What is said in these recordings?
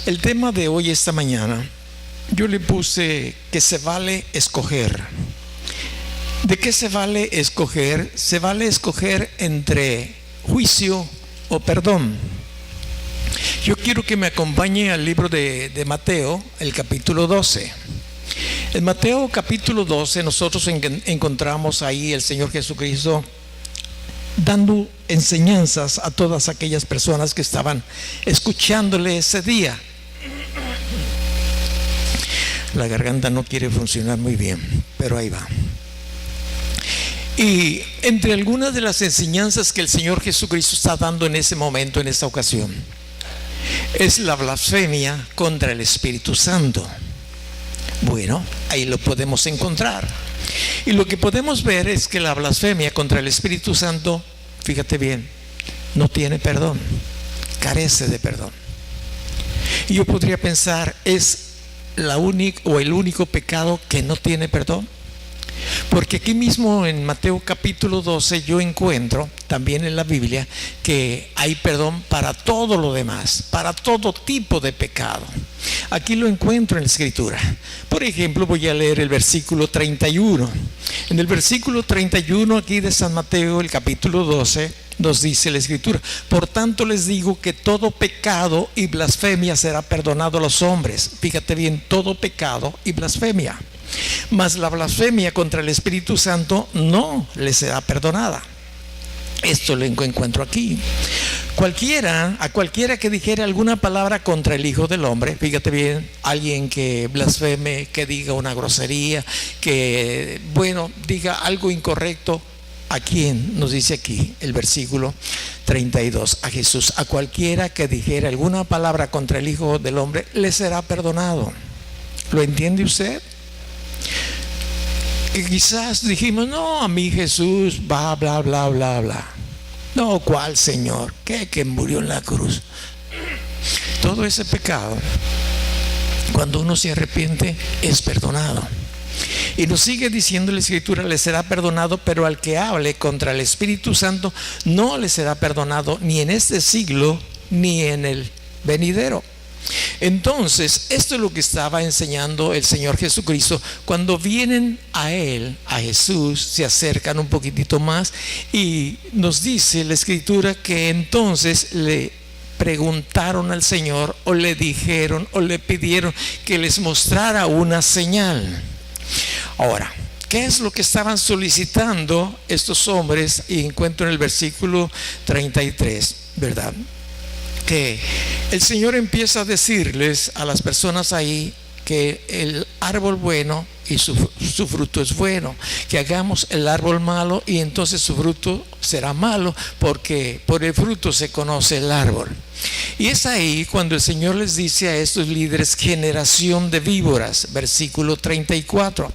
El tema de hoy, esta mañana, yo le puse que se vale escoger. ¿De qué se vale escoger? Se vale escoger entre juicio o perdón. Yo quiero que me acompañe al libro de Mateo, el capítulo 12. En Mateo capítulo 12 nosotros encontramos ahí el Señor Jesucristo dando enseñanzas a todas aquellas personas que estaban escuchándole ese día. La garganta no quiere funcionar muy bien, pero ahí va. Y entre algunas de las enseñanzas que el Señor Jesucristo está dando en ese momento, en esta ocasión, es la blasfemia contra el Espíritu Santo. Bueno, ahí lo podemos encontrar. Y lo que podemos ver es que la blasfemia contra el Espíritu Santo, fíjate bien, no tiene perdón, carece de perdón. Y yo podría pensar, ¿es el único pecado que no tiene perdón? Porque aquí mismo en Mateo capítulo 12 yo encuentro también en la Biblia que hay perdón para todo lo demás, para todo tipo de pecado. Aquí lo encuentro en la Escritura. Por ejemplo, voy a leer el versículo 31. En el versículo 31 aquí de San Mateo, el capítulo 12, nos dice la Escritura: por tanto les digo que todo pecado y blasfemia será perdonado a los hombres. Fíjate bien, todo pecado y blasfemia. Mas la blasfemia contra el Espíritu Santo no le será perdonada. Esto lo encuentro aquí. A cualquiera que dijera alguna palabra contra el Hijo del Hombre, fíjate bien, alguien que blasfeme, que diga una grosería, que, diga algo incorrecto. ¿A quién? Nos dice aquí el versículo 32, a Jesús. A cualquiera que dijera alguna palabra contra el Hijo del Hombre, le será perdonado. ¿Lo entiende usted? Y quizás dijimos, no, a mí Jesús va, bla, bla, bla, bla. No, ¿cuál Señor? ¿Qué? Que murió en la cruz. Todo ese pecado, cuando uno se arrepiente, es perdonado. Y nos sigue diciendo la Escritura: le será perdonado, pero al que hable contra el Espíritu Santo no le será perdonado, ni en este siglo, ni en el venidero. Entonces, esto es lo que estaba enseñando el Señor Jesucristo. Cuando vienen a Él, a Jesús, se acercan un poquitito más y nos dice la Escritura que entonces le preguntaron al Señor, o le dijeron, o le pidieron que les mostrara una señal. Ahora, ¿qué es lo que estaban solicitando estos hombres? Y encuentro en el versículo 33, ¿verdad?, que el Señor empieza a decirles a las personas ahí que el árbol bueno y su fruto es bueno, que hagamos el árbol malo y entonces su fruto será malo, porque por el fruto se conoce el árbol. Y es ahí cuando el Señor les dice a estos líderes: generación de víboras, versículo 34,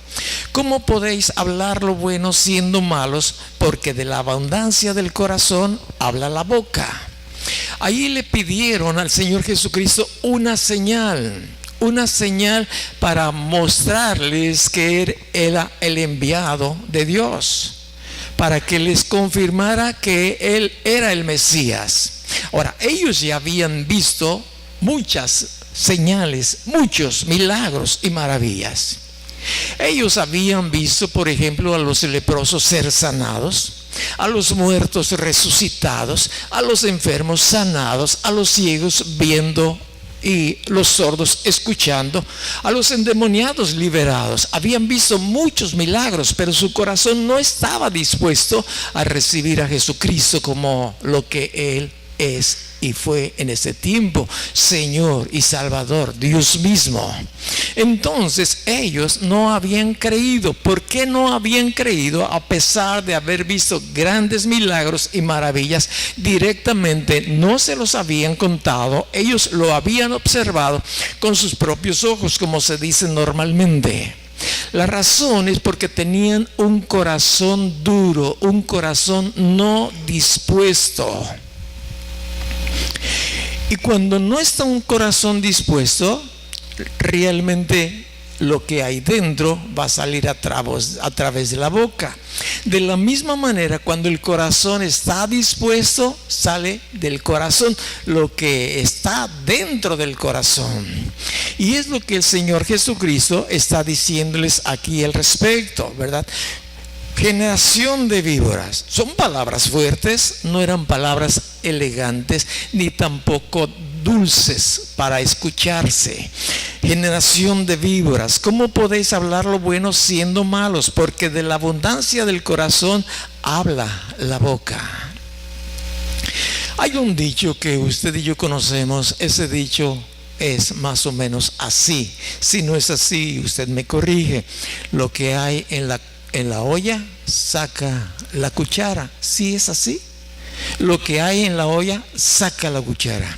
¿cómo podéis hablar lo bueno siendo malos? Porque de la abundancia del corazón habla la boca. Ahí le pidieron al Señor Jesucristo una señal para mostrarles que Él era el enviado de Dios, para que les confirmara que Él era el Mesías. Ahora, ellos ya habían visto muchas señales, muchos milagros y maravillas. Ellos habían visto, por ejemplo, a los leprosos ser sanados, a los muertos resucitados, a los enfermos sanados, a los ciegos viendo y los sordos escuchando, a los endemoniados liberados. Habían visto muchos milagros, pero su corazón no estaba dispuesto a recibir a Jesucristo como lo que Él es y fue en ese tiempo, Señor y Salvador, Dios mismo. Entonces ellos no habían creído. ¿Por qué no habían creído? A pesar de haber visto grandes milagros y maravillas, directamente no se los habían contado. Ellos lo habían observado con sus propios ojos, como se dice normalmente. La razón es porque tenían un corazón duro, un corazón no dispuesto. Y cuando no está un corazón dispuesto, realmente lo que hay dentro va a salir a través de la boca. De la misma manera, cuando el corazón está dispuesto, sale del corazón lo que está dentro del corazón. Y es lo que el Señor Jesucristo está diciéndoles aquí al respecto, ¿verdad? Generación de víboras. Son palabras fuertes, no eran palabras elegantes, ni tampoco dulces para escucharse. Generación de víboras. ¿Cómo podéis hablar lo bueno siendo malos? Porque de la abundancia del corazón habla la boca. Hay un dicho que usted y yo conocemos. Ese dicho es más o menos así. Si no es así, usted me corrige. Lo que hay en la olla, saca la cuchara. ¿Sí es así? Lo que hay en la olla, saca la cuchara.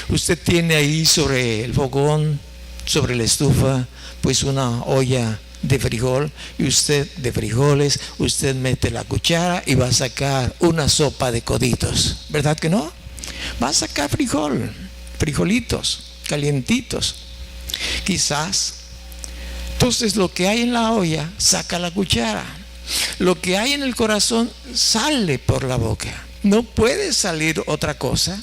Usted tiene ahí sobre el fogón, sobre la estufa, pues una olla de frijol, y usted de frijoles, usted mete la cuchara y va a sacar una sopa de coditos, ¿verdad que no? Va a sacar frijolitos calientitos, quizás. Entonces lo que hay en la olla, saca la cuchara. Lo que hay en el corazón sale por la boca. No puede salir otra cosa.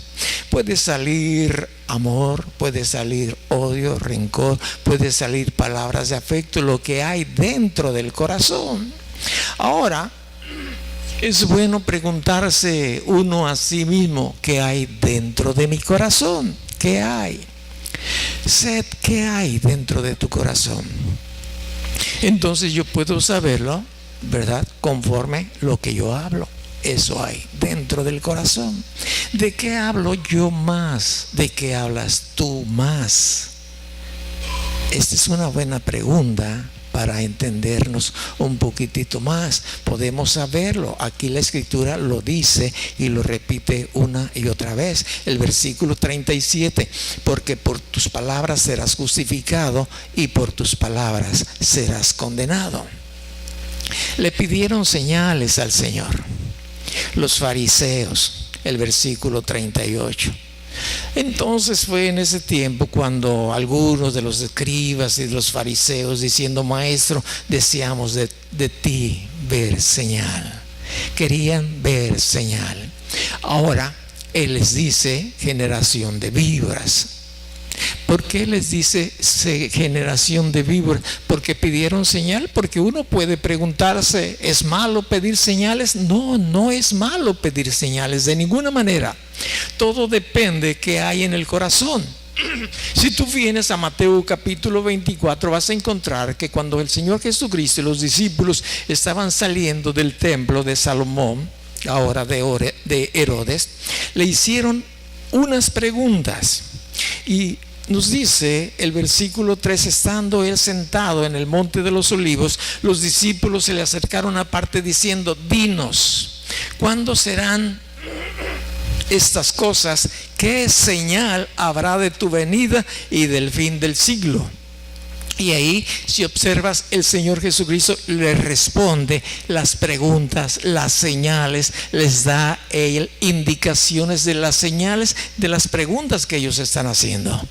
Puede salir amor, puede salir odio, rencor, puede salir palabras de afecto, lo que hay dentro del corazón. Ahora, es bueno preguntarse uno a sí mismo: ¿qué hay dentro de mi corazón? ¿Qué hay? Sed, ¿qué hay dentro de tu corazón? Entonces yo puedo saberlo, ¿verdad? Conforme lo que yo hablo. Eso hay dentro del corazón. ¿De qué hablo yo más? ¿De qué hablas tú más? Esta es una buena pregunta para entendernos un poquitito más. Podemos saberlo. Aquí la Escritura lo dice y lo repite una y otra vez. El versículo 37: porque por tus palabras serás justificado y por tus palabras serás condenado. Le pidieron señales al Señor los fariseos, el versículo 38. Entonces fue en ese tiempo cuando algunos de los escribas y de los fariseos, diciendo: Maestro, deseamos de ti ver señal. Querían ver señal. Ahora Él les dice: generación de víboras. ¿Por qué les dice generación de víboras? Porque pidieron señal. Porque uno puede preguntarse: ¿es malo pedir señales? No, no es malo pedir señales de ninguna manera. Todo depende de qué hay en el corazón. Si tú vienes a Mateo capítulo 24, vas a encontrar que cuando el Señor Jesucristo y los discípulos estaban saliendo del templo de Salomón, ahora de Herodes, le hicieron unas preguntas. Y nos dice el versículo 3: estando él sentado en el monte de los olivos, los discípulos se le acercaron aparte diciendo: dinos, ¿cuándo serán estas cosas? ¿Qué señal habrá de tu venida y del fin del siglo? Y ahí, si observas, el Señor Jesucristo les responde las preguntas, las señales, les da Él indicaciones de las señales de las preguntas que ellos están haciendo.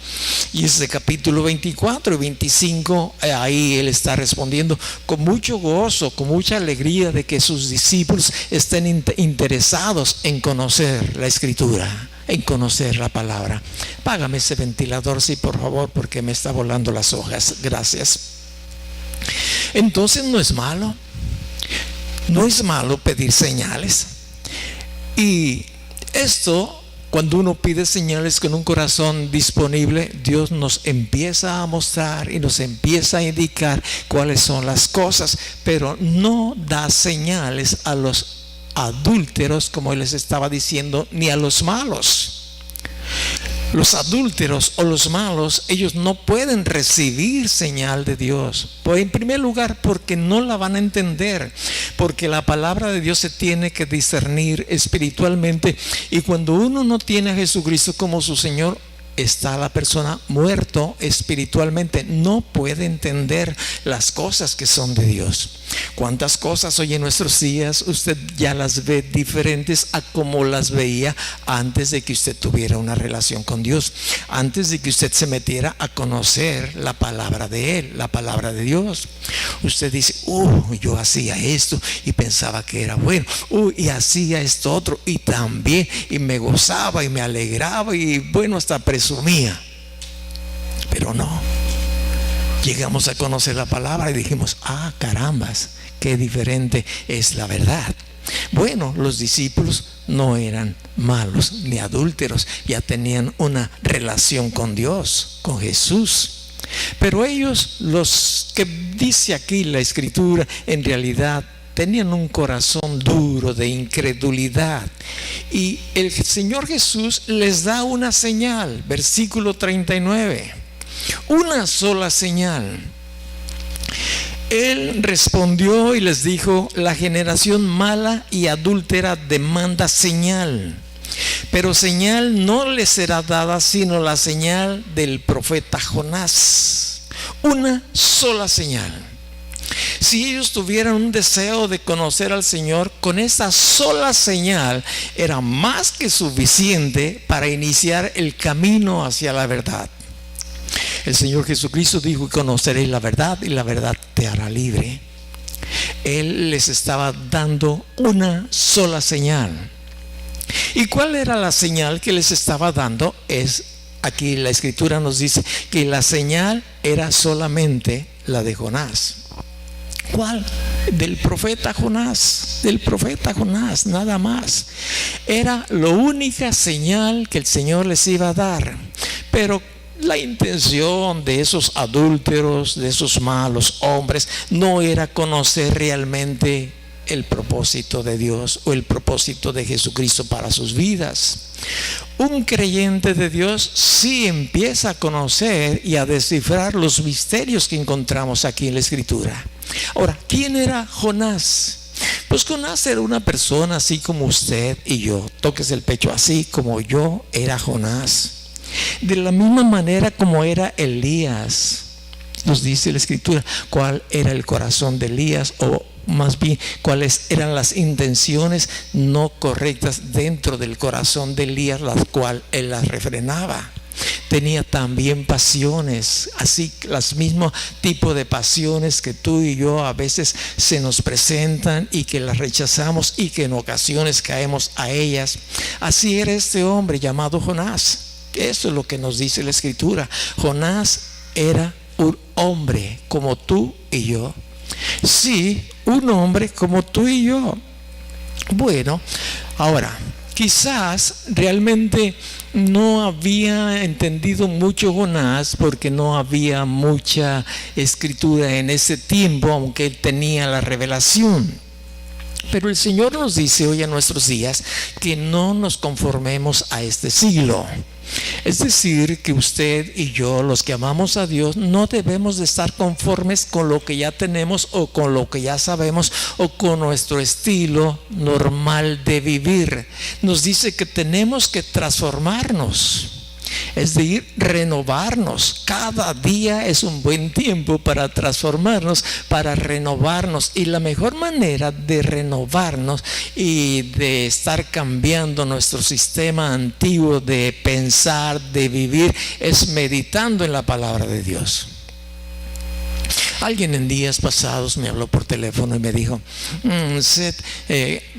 Y ese capítulo 24 y 25, ahí Él está respondiendo con mucho gozo, con mucha alegría de que sus discípulos estén interesados en conocer la Escritura, en conocer la palabra. Págame ese ventilador, sí, por favor, porque me está volando las hojas. Gracias. Entonces no es malo pedir señales. Y esto, cuando uno pide señales con un corazón disponible, Dios nos empieza a mostrar y nos empieza a indicar cuáles son las cosas, pero no da señales a los adúlteros, como Él les estaba diciendo, ni a los malos. Los adúlteros o los malos, ellos no pueden recibir señal de Dios. Pues en primer lugar, porque no la van a entender, porque la palabra de Dios se tiene que discernir espiritualmente, y cuando uno no tiene a Jesucristo como su Señor, está la persona muerto espiritualmente, no puede entender las cosas que son de Dios. ¿Cuántas cosas hoy en nuestros días usted ya las ve diferentes a como las veía antes de que usted tuviera una relación con Dios, antes de que usted se metiera a conocer la palabra de Él, la palabra de Dios? Usted dice, yo hacía esto y pensaba que era bueno, y hacía esto otro y también, y me gozaba y me alegraba y bueno, hasta presumía. Pero no, llegamos a conocer la palabra y dijimos, carambas, qué diferente es la verdad. Bueno, los discípulos no eran malos ni adúlteros, ya tenían una relación con Dios, con Jesús. Pero ellos, los que dice aquí la Escritura, en realidad tenían un corazón duro de incredulidad. Y el Señor Jesús les da una señal, versículo 39, una sola señal. Él respondió y les dijo: la generación mala y adúltera demanda señal, pero señal no les será dada sino la señal del profeta Jonás. Una sola señal. Si ellos tuvieran un deseo de conocer al Señor, con esa sola señal era más que suficiente para iniciar el camino hacia la verdad. El Señor Jesucristo dijo: conoceréis la verdad y la verdad te hará libre. Él les estaba dando una sola señal. ¿Y cuál era la señal que les estaba dando? Aquí la Escritura nos dice que la señal era solamente la de Jonás. ¿Cuál? Del profeta Jonás, nada más. Era la única señal que el Señor les iba a dar. Pero la intención de esos adúlteros, de esos malos hombres, no era conocer realmente el propósito de Dios o el propósito de Jesucristo para sus vidas. Un creyente de Dios sí empieza a conocer y a descifrar los misterios que encontramos aquí en la Escritura. Ahora, ¿quién era Jonás? Pues Jonás era una persona así como usted y yo. Tóquese el pecho, así como yo era Jonás. De la misma manera como era Elías. Nos dice la Escritura cuál era el corazón de Elías, o más bien cuáles eran las intenciones no correctas dentro del corazón de Elías, las cuales él las refrenaba. Tenía también pasiones, así las mismos tipos de pasiones que tú y yo a veces se nos presentan y que las rechazamos y que en ocasiones caemos a ellas. Así era este hombre llamado Jonás. Eso es lo que nos dice la Escritura. Jonás era un hombre como tú y yo. Sí, un hombre como tú y yo. Bueno, ahora, quizás realmente no había entendido mucho Jonás porque no había mucha escritura en ese tiempo, aunque él tenía la revelación. Pero el Señor nos dice hoy en nuestros días que no nos conformemos a este siglo. Es decir, que usted y yo, los que amamos a Dios, no debemos de estar conformes con lo que ya tenemos o con lo que ya sabemos o con nuestro estilo normal de vivir. Nos dice que tenemos que transformarnos. Es decir, renovarnos. Cada día es un buen tiempo para transformarnos, para renovarnos. Y la mejor manera de renovarnos y de estar cambiando nuestro sistema antiguo de pensar, de vivir, es meditando en la palabra de Dios. Alguien en días pasados me habló por teléfono y me dijo: Seth,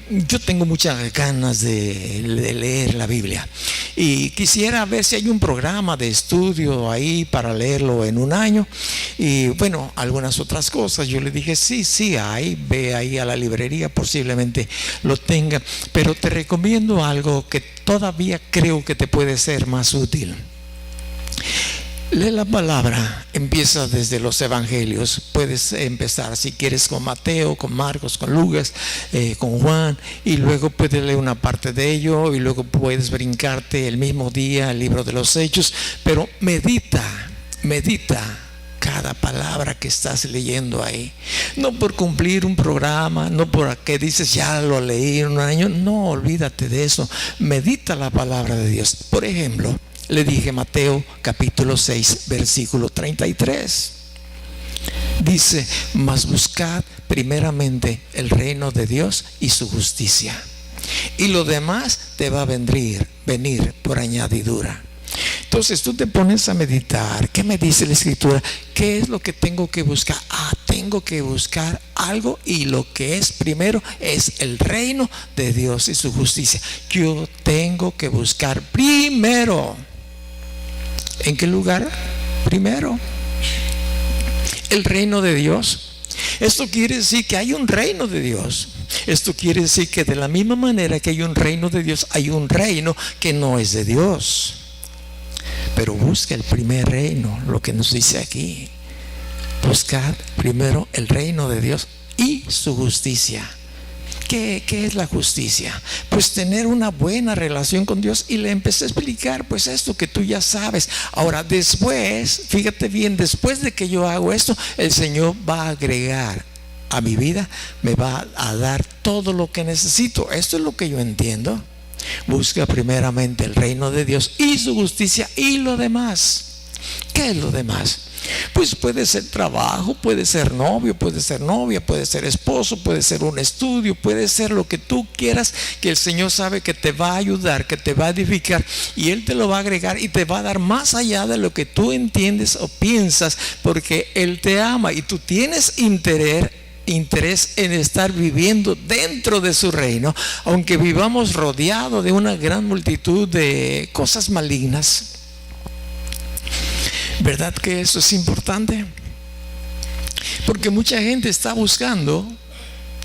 yo tengo muchas ganas de leer la Biblia y quisiera ver si hay un programa de estudio ahí para leerlo en un año. Y bueno, algunas otras cosas. Yo le dije: sí hay, ve ahí a la librería, posiblemente lo tenga, pero te recomiendo algo que todavía creo que te puede ser más útil. Lee la palabra, empieza desde los evangelios. Puedes empezar si quieres con Mateo, con Marcos, con Lucas, con Juan, y luego puedes leer una parte de ello y luego puedes brincarte el mismo día el libro de los Hechos. Pero medita cada palabra que estás leyendo ahí. No por cumplir un programa, no por que dices ya lo leí en un año. No, olvídate de eso. Medita la palabra de Dios. Por ejemplo, Le dije Mateo capítulo 6, versículo 33. Dice, mas buscad primeramente el reino de Dios y su justicia, y lo demás te va a venir por añadidura. Entonces tú te pones a meditar, ¿qué me dice la Escritura? ¿Qué es lo que tengo que buscar? Tengo que buscar algo, y lo que es primero es el reino de Dios y su justicia. Yo tengo que buscar primero. ¿En qué lugar? Primero el reino de Dios. Esto quiere decir que hay un reino de Dios. Esto quiere decir que de la misma manera que hay un reino de Dios, hay un reino que no es de Dios. Pero busca el primer reino, lo que nos dice aquí. Buscar primero el reino de Dios y su justicia. ¿Qué es la justicia? Pues tener una buena relación con Dios. Y le empecé a explicar pues esto que tú ya sabes. Ahora después, fíjate bien, después de que yo hago esto, el Señor va a agregar a mi vida, me va a dar todo lo que necesito. Esto es lo que yo entiendo. Busca primeramente el reino de Dios y su justicia, y lo demás. ¿Qué es lo demás? Pues puede ser trabajo, puede ser novio, puede ser novia, puede ser esposo, puede ser un estudio, puede ser lo que tú quieras, que el Señor sabe que te va a ayudar, que te va a edificar, y Él te lo va a agregar y te va a dar más allá de lo que tú entiendes o piensas, porque Él te ama y tú tienes interés en estar viviendo dentro de su reino, aunque vivamos rodeados de una gran multitud de cosas malignas. ¿Verdad que eso es importante? Porque mucha gente está buscando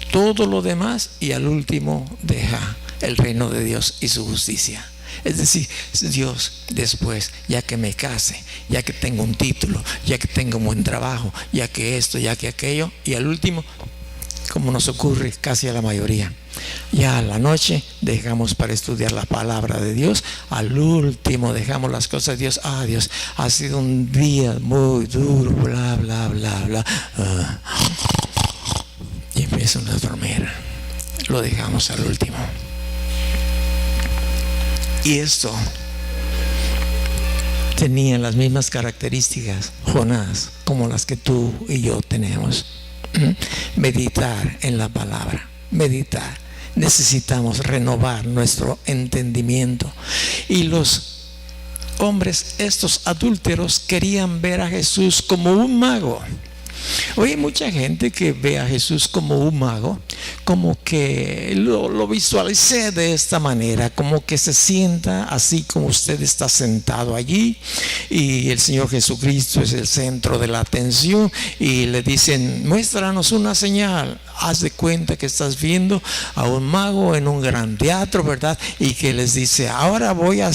todo lo demás y al último deja el reino de Dios y su justicia. Es decir, Dios después, ya que me case, ya que tengo un título, ya que tengo un buen trabajo, ya que esto, ya que aquello, y al último, como nos ocurre casi a la mayoría, ya a la noche dejamos para estudiar la palabra de Dios, al último dejamos las cosas de Dios. Dios, ha sido un día muy duro, bla, bla, bla, bla, y empiezan a dormir. Lo dejamos al último. Y esto tenía las mismas características, Jonás, como las que tú y yo tenemos. Meditar en la palabra, meditar. Necesitamos renovar nuestro entendimiento. Y los hombres, estos adúlteros, querían ver a Jesús como un mago. Hoy hay mucha gente que ve a Jesús como un mago, como que lo visualicé de esta manera, como que se sienta así como usted está sentado allí, y el Señor Jesucristo es el centro de la atención, y le dicen, muéstranos una señal. Haz de cuenta que estás viendo a un mago en un gran teatro, ¿verdad? Y que les dice, ahora voy a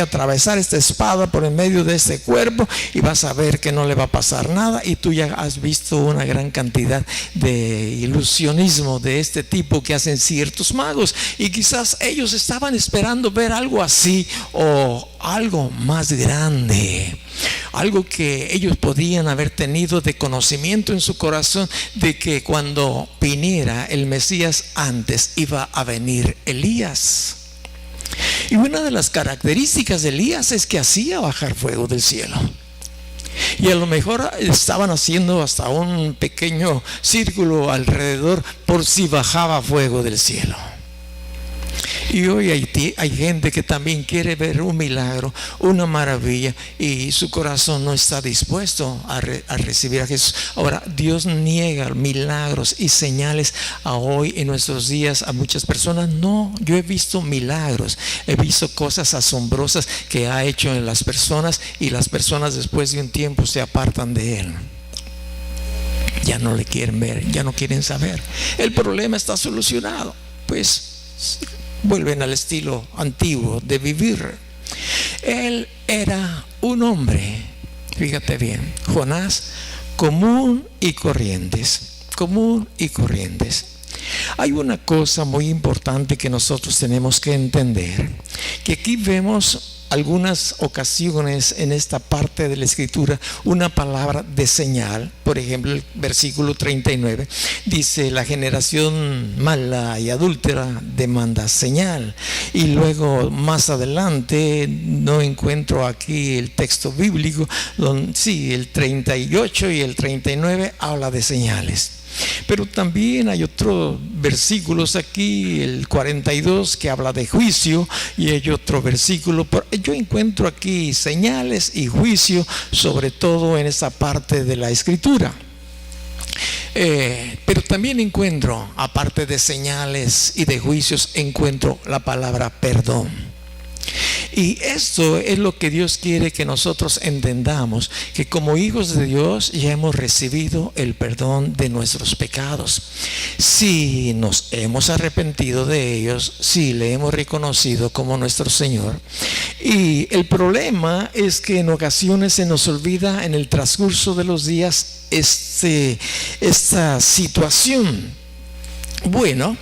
atravesar esta espada por en medio de este cuerpo, y vas a ver que no le va a pasar nada. Y tú ya has visto una gran cantidad de ilusionismo de este tipo que hacen ciertos magos, y quizás ellos estaban esperando ver algo así, o algo más grande, algo que ellos podían haber tenido de conocimiento en su corazón, de que cuando viniera el Mesías, antes iba a venir Elías. Y una de las características de Elías es que hacía bajar fuego del cielo. Y a lo mejor estaban haciendo hasta un pequeño círculo alrededor por si bajaba fuego del cielo. Y hoy hay gente que también quiere ver un milagro, una maravilla, y su corazón no está dispuesto a recibir a Jesús. Ahora, Dios niega milagros y señales a hoy en nuestros días a muchas personas. No, yo he visto milagros, he visto cosas asombrosas que ha hecho en las personas, y las personas después de un tiempo se apartan de Él. Ya no le quieren ver, ya no quieren saber. El problema está solucionado, pues vuelven al estilo antiguo de vivir. Él era un hombre, fíjate bien, Jonás, común y corrientes. Hay una cosa muy importante que nosotros tenemos que entender, que aquí vemos algunas ocasiones en esta parte de la escritura una palabra de señal. Por ejemplo, el versículo 39 dice: la generación mala y adúltera demanda señal. Y luego más adelante, no encuentro aquí el texto bíblico, sí, el 38 y el 39 habla de señales. Pero también hay otros versículos aquí, el 42, que habla de juicio, y hay otro versículo. Yo encuentro aquí señales y juicio, sobre todo en esa parte de la escritura. Pero también encuentro, aparte de señales y de juicios, encuentro la palabra perdón. Y esto es lo que Dios quiere que nosotros entendamos, que como hijos de Dios ya hemos recibido el perdón de nuestros pecados. Si nos hemos arrepentido de ellos, si le hemos reconocido como nuestro Señor. Y el problema es que en ocasiones se nos olvida en el transcurso de los días esta situación. Bueno,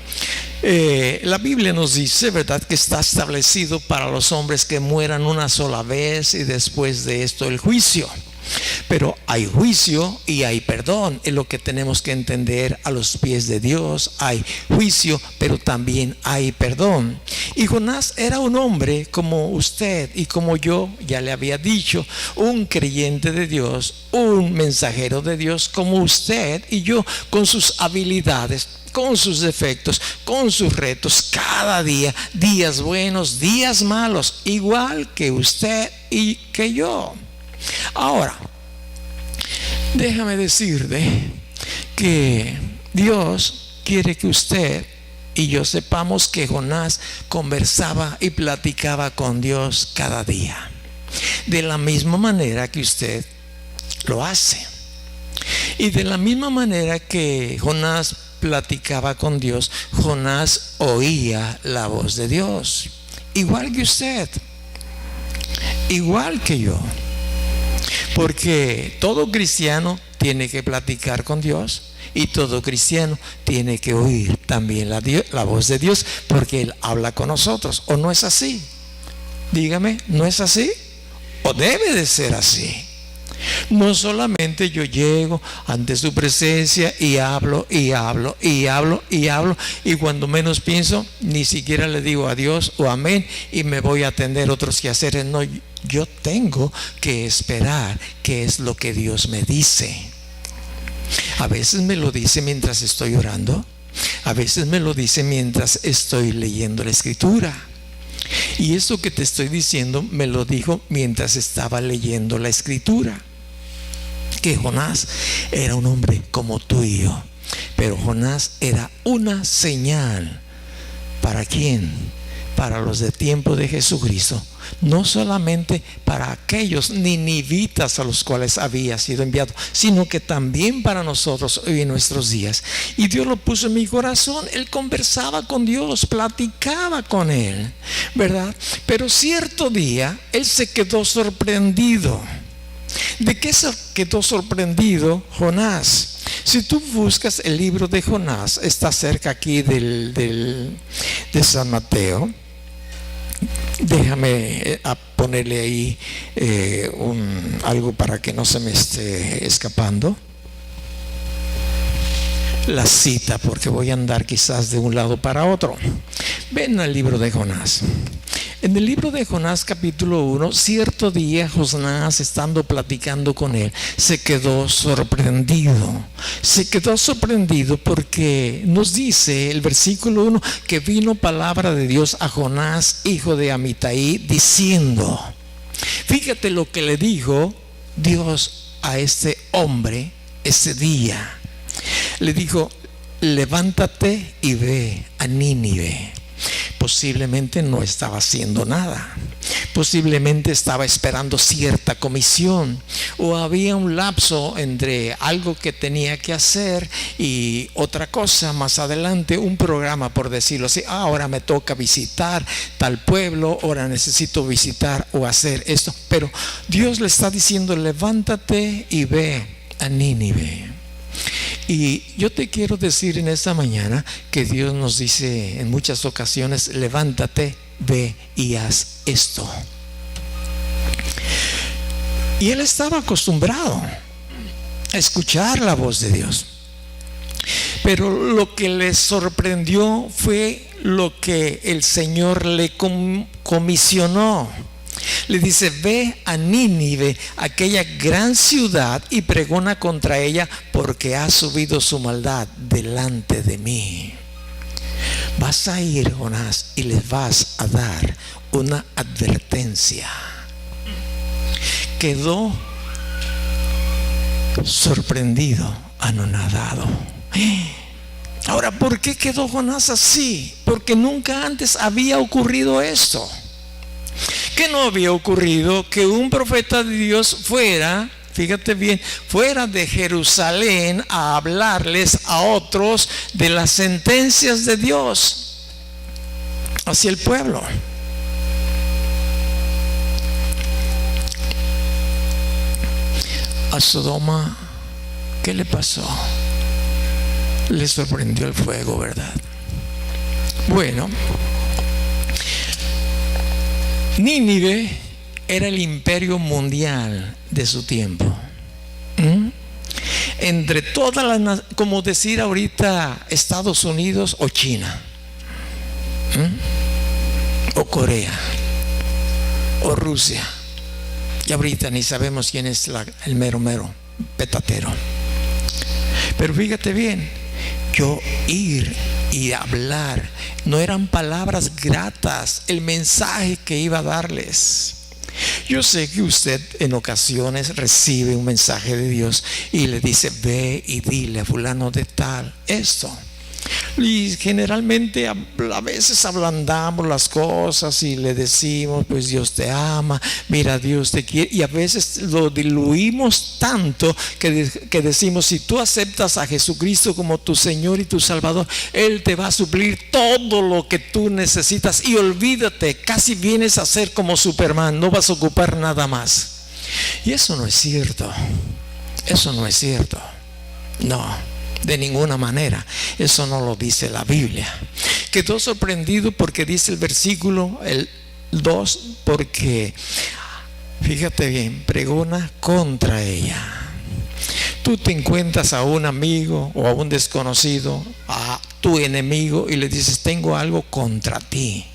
la Biblia nos dice, ¿verdad?, que está establecido para los hombres que mueran una sola vez y después de esto el juicio. Pero hay juicio y hay perdón, es lo que tenemos que entender a los pies de Dios. Hay juicio, pero también hay perdón. Y Jonás era un hombre como usted y como yo, ya le había dicho, un creyente de Dios, un mensajero de Dios como usted y yo, con sus habilidades, con sus defectos, con sus retos, cada día, días buenos, días malos, igual que usted y que yo. Ahora, déjame decirte que Dios quiere que usted y yo sepamos que Jonás conversaba y platicaba con Dios cada día, de la misma manera que usted lo hace. Y de la misma manera que Jonás platicaba con Dios, Jonás oía la voz de Dios, igual que usted, igual que yo. Porque todo cristiano tiene que platicar con Dios y todo cristiano tiene que oír también la voz de Dios, porque Él habla con nosotros. ¿O no es así? Dígame, ¿no es así? ¿O debe de ser así? No solamente yo llego ante su presencia y hablo y hablo y hablo y hablo, y cuando menos pienso ni siquiera le digo adiós o amén y me voy a atender otros quehaceres. No, yo tengo que esperar qué es lo que Dios me dice. A veces me lo dice mientras estoy orando, a veces me lo dice mientras estoy leyendo la escritura. Y esto que te estoy diciendo me lo dijo mientras estaba leyendo la escritura, que Jonás era un hombre como tú y yo, pero Jonás era una señal. ¿Para quién? Para los de tiempo de Jesucristo, no solamente para aquellos ninivitas a los cuales había sido enviado, sino que también para nosotros hoy en nuestros días. Y Dios lo puso en mi corazón. Él conversaba con Dios, platicaba con Él, ¿verdad? Pero cierto día Él se quedó sorprendido. ¿De qué se quedó sorprendido Jonás? Si tú buscas el libro de Jonás, está cerca aquí de San Mateo. Déjame ponerle ahí algo para que no se me esté escapando la cita, porque voy a andar quizás de un lado para otro. Ven al libro de Jonás. En el libro de Jonás capítulo 1, cierto día Jonás, estando platicando con él, se quedó sorprendido. Se quedó sorprendido porque nos dice el versículo 1 que vino palabra de Dios a Jonás, hijo de Amitai, diciendo. Fíjate lo que le dijo Dios a este hombre ese día. Le dijo: levántate y ve a Nínive. Posiblemente no estaba haciendo nada, posiblemente estaba esperando cierta comisión, o había un lapso entre algo que tenía que hacer y otra cosa más adelante, un programa, por decirlo así. Ahora me toca visitar tal pueblo, ahora necesito visitar o hacer esto. Pero Dios le está diciendo: levántate y ve a Nínive. Y yo te quiero decir en esta mañana que Dios nos dice en muchas ocasiones: levántate, ve y haz esto. Y él estaba acostumbrado a escuchar la voz de Dios. Pero lo que le sorprendió fue lo que el Señor le comisionó. Le dice: ve a Nínive, aquella gran ciudad, y pregona contra ella, porque ha subido su maldad delante de mí. Vas a ir, Jonás, y les vas a dar una advertencia. Quedó sorprendido, anonadado. Ahora, ¿por qué quedó Jonás así? Porque nunca antes había ocurrido esto. ¿Qué no había ocurrido? Que un profeta de Dios fuera, fíjate bien, fuera de Jerusalén a hablarles a otros de las sentencias de Dios hacia el pueblo. A Sodoma, ¿qué le pasó? Le sorprendió el fuego, ¿verdad? Bueno, Nínive era el imperio mundial de su tiempo. Entre todas las, como decir ahorita Estados Unidos o China, o Corea, o Rusia. Y ahorita ni sabemos quién es el mero petatero. Pero fíjate bien, yo ir y hablar, no eran palabras gratas el mensaje que iba a darles. Yo sé que usted en ocasiones recibe un mensaje de Dios y le dice: ve y dile a fulano de tal esto. Y generalmente a veces ablandamos las cosas y le decimos: pues Dios te ama, mira, Dios te quiere. Y a veces lo diluimos tanto que decimos: si tú aceptas a Jesucristo como tu Señor y tu Salvador, Él te va a suplir todo lo que tú necesitas. Y olvídate, casi vienes a ser como Superman, no vas a ocupar nada más. Y eso no es cierto. Eso no es cierto. No. De ninguna manera. Eso no lo dice la Biblia. Quedó sorprendido porque dice el versículo 2, porque fíjate bien, pregona contra ella. Tú te encuentras a un amigo o a un desconocido, a tu enemigo, y le dices: tengo algo contra ti.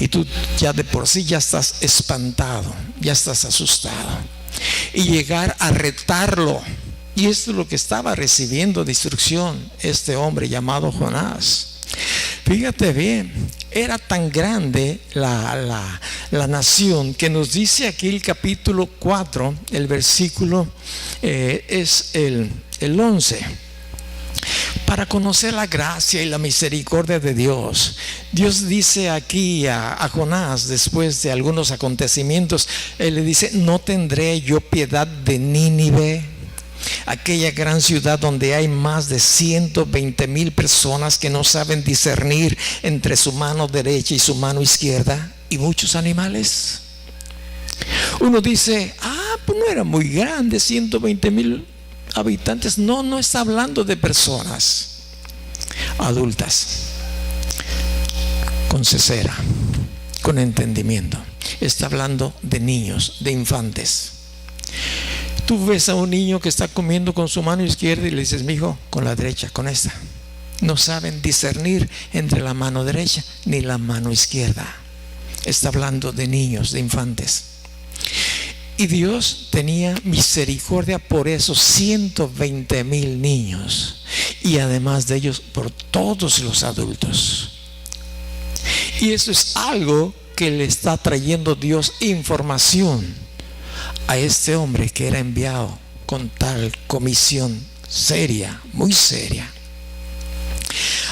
Y tú ya de por sí ya estás espantado, ya estás asustado. Y llegar a retarlo. Y esto es lo que estaba recibiendo de instrucción este hombre llamado Jonás. Fíjate bien, era tan grande la nación que nos dice aquí el capítulo 4, el versículo es el 11. Para conocer la gracia y la misericordia de Dios, Dios dice aquí a Jonás, después de algunos acontecimientos, Él le dice: ¿no tendré yo piedad de Nínive, aquella gran ciudad donde hay más de 120,000 personas que no saben discernir entre su mano derecha y su mano izquierda, y muchos animales? Uno dice: pues no era muy grande, 120,000 habitantes. No está hablando de personas adultas con cesera, con entendimiento. Está hablando de niños, de infantes. Tú ves a un niño que está comiendo con su mano izquierda y le dices: mijo, con la derecha, con esta. No saben discernir entre la mano derecha ni la mano izquierda. Está hablando de niños, de infantes. Y Dios tenía misericordia por esos 120,000 niños, y además de ellos por todos los adultos. Y eso es algo que le está trayendo Dios información a este hombre que era enviado con tal comisión seria, muy seria.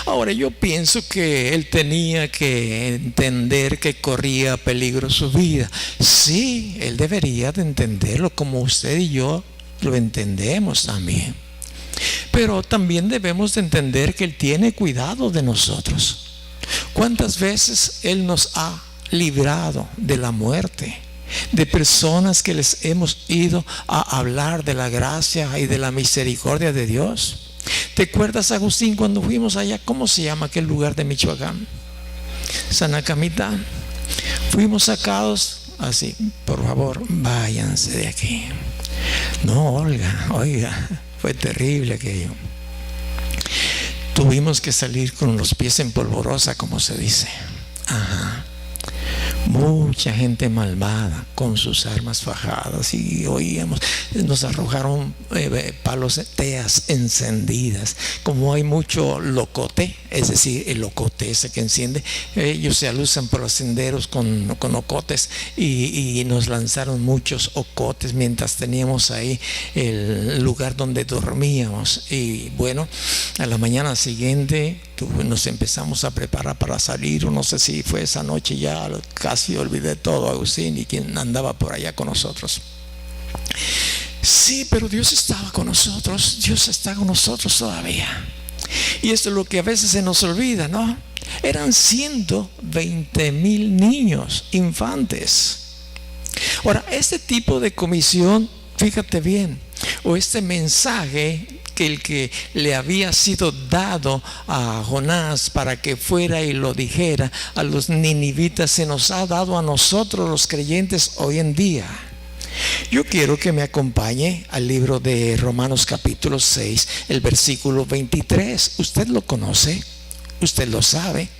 Ahora, yo pienso que él tenía que entender que corría peligro su vida. Sí, él debería de entenderlo como usted y yo lo entendemos también. Pero también debemos de entender que él tiene cuidado de nosotros. ¿Cuántas veces él nos ha librado de la muerte? De personas que les hemos ido a hablar de la gracia y de la misericordia de Dios. ¿Te acuerdas, Agustín, cuando fuimos allá? ¿Cómo se llama aquel lugar de Michoacán? Sanacamita. Fuimos sacados así, por favor, váyanse de aquí. No, Olga, oiga, fue terrible aquello. Tuvimos que salir con los pies en polvorosa, como se dice. Ajá. Mucha gente malvada con sus armas fajadas, y oíamos, nos arrojaron palos, teas encendidas. Como hay mucho locote, es decir, el locote ese que enciende, ellos se alusan por los senderos con ocotes, y nos lanzaron muchos ocotes mientras teníamos ahí el lugar donde dormíamos. Y bueno, a la mañana siguiente nos empezamos a preparar para salir, o no sé si fue esa noche, ya casi olvidé todo, Agustín y quien andaba por allá con nosotros. Sí, pero Dios estaba con nosotros, Dios está con nosotros todavía. Y esto es lo que a veces se nos olvida, ¿no? Eran 120,000 niños, infantes. Ahora, este tipo de comisión, fíjate bien, o este mensaje, el que le había sido dado a Jonás para que fuera y lo dijera a los ninivitas, se nos ha dado a nosotros los creyentes hoy en día. Yo quiero que me acompañe al libro de Romanos capítulo 6, el versículo 23. Usted lo conoce, usted lo sabe.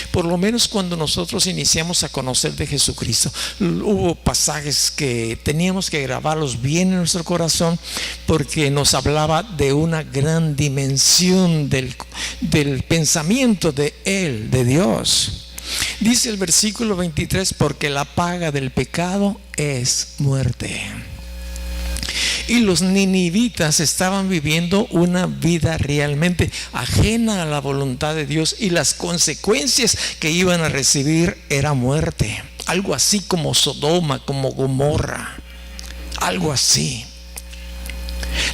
Por lo menos cuando nosotros iniciamos a conocer de Jesucristo, hubo pasajes que teníamos que grabarlos bien en nuestro corazón, porque nos hablaba de una gran dimensión del pensamiento de Él, de Dios. Dice el versículo 23: porque la paga del pecado es muerte. Y los ninivitas estaban viviendo una vida realmente ajena a la voluntad de Dios, y las consecuencias que iban a recibir era muerte. Algo así como Sodoma, como Gomorra, algo así.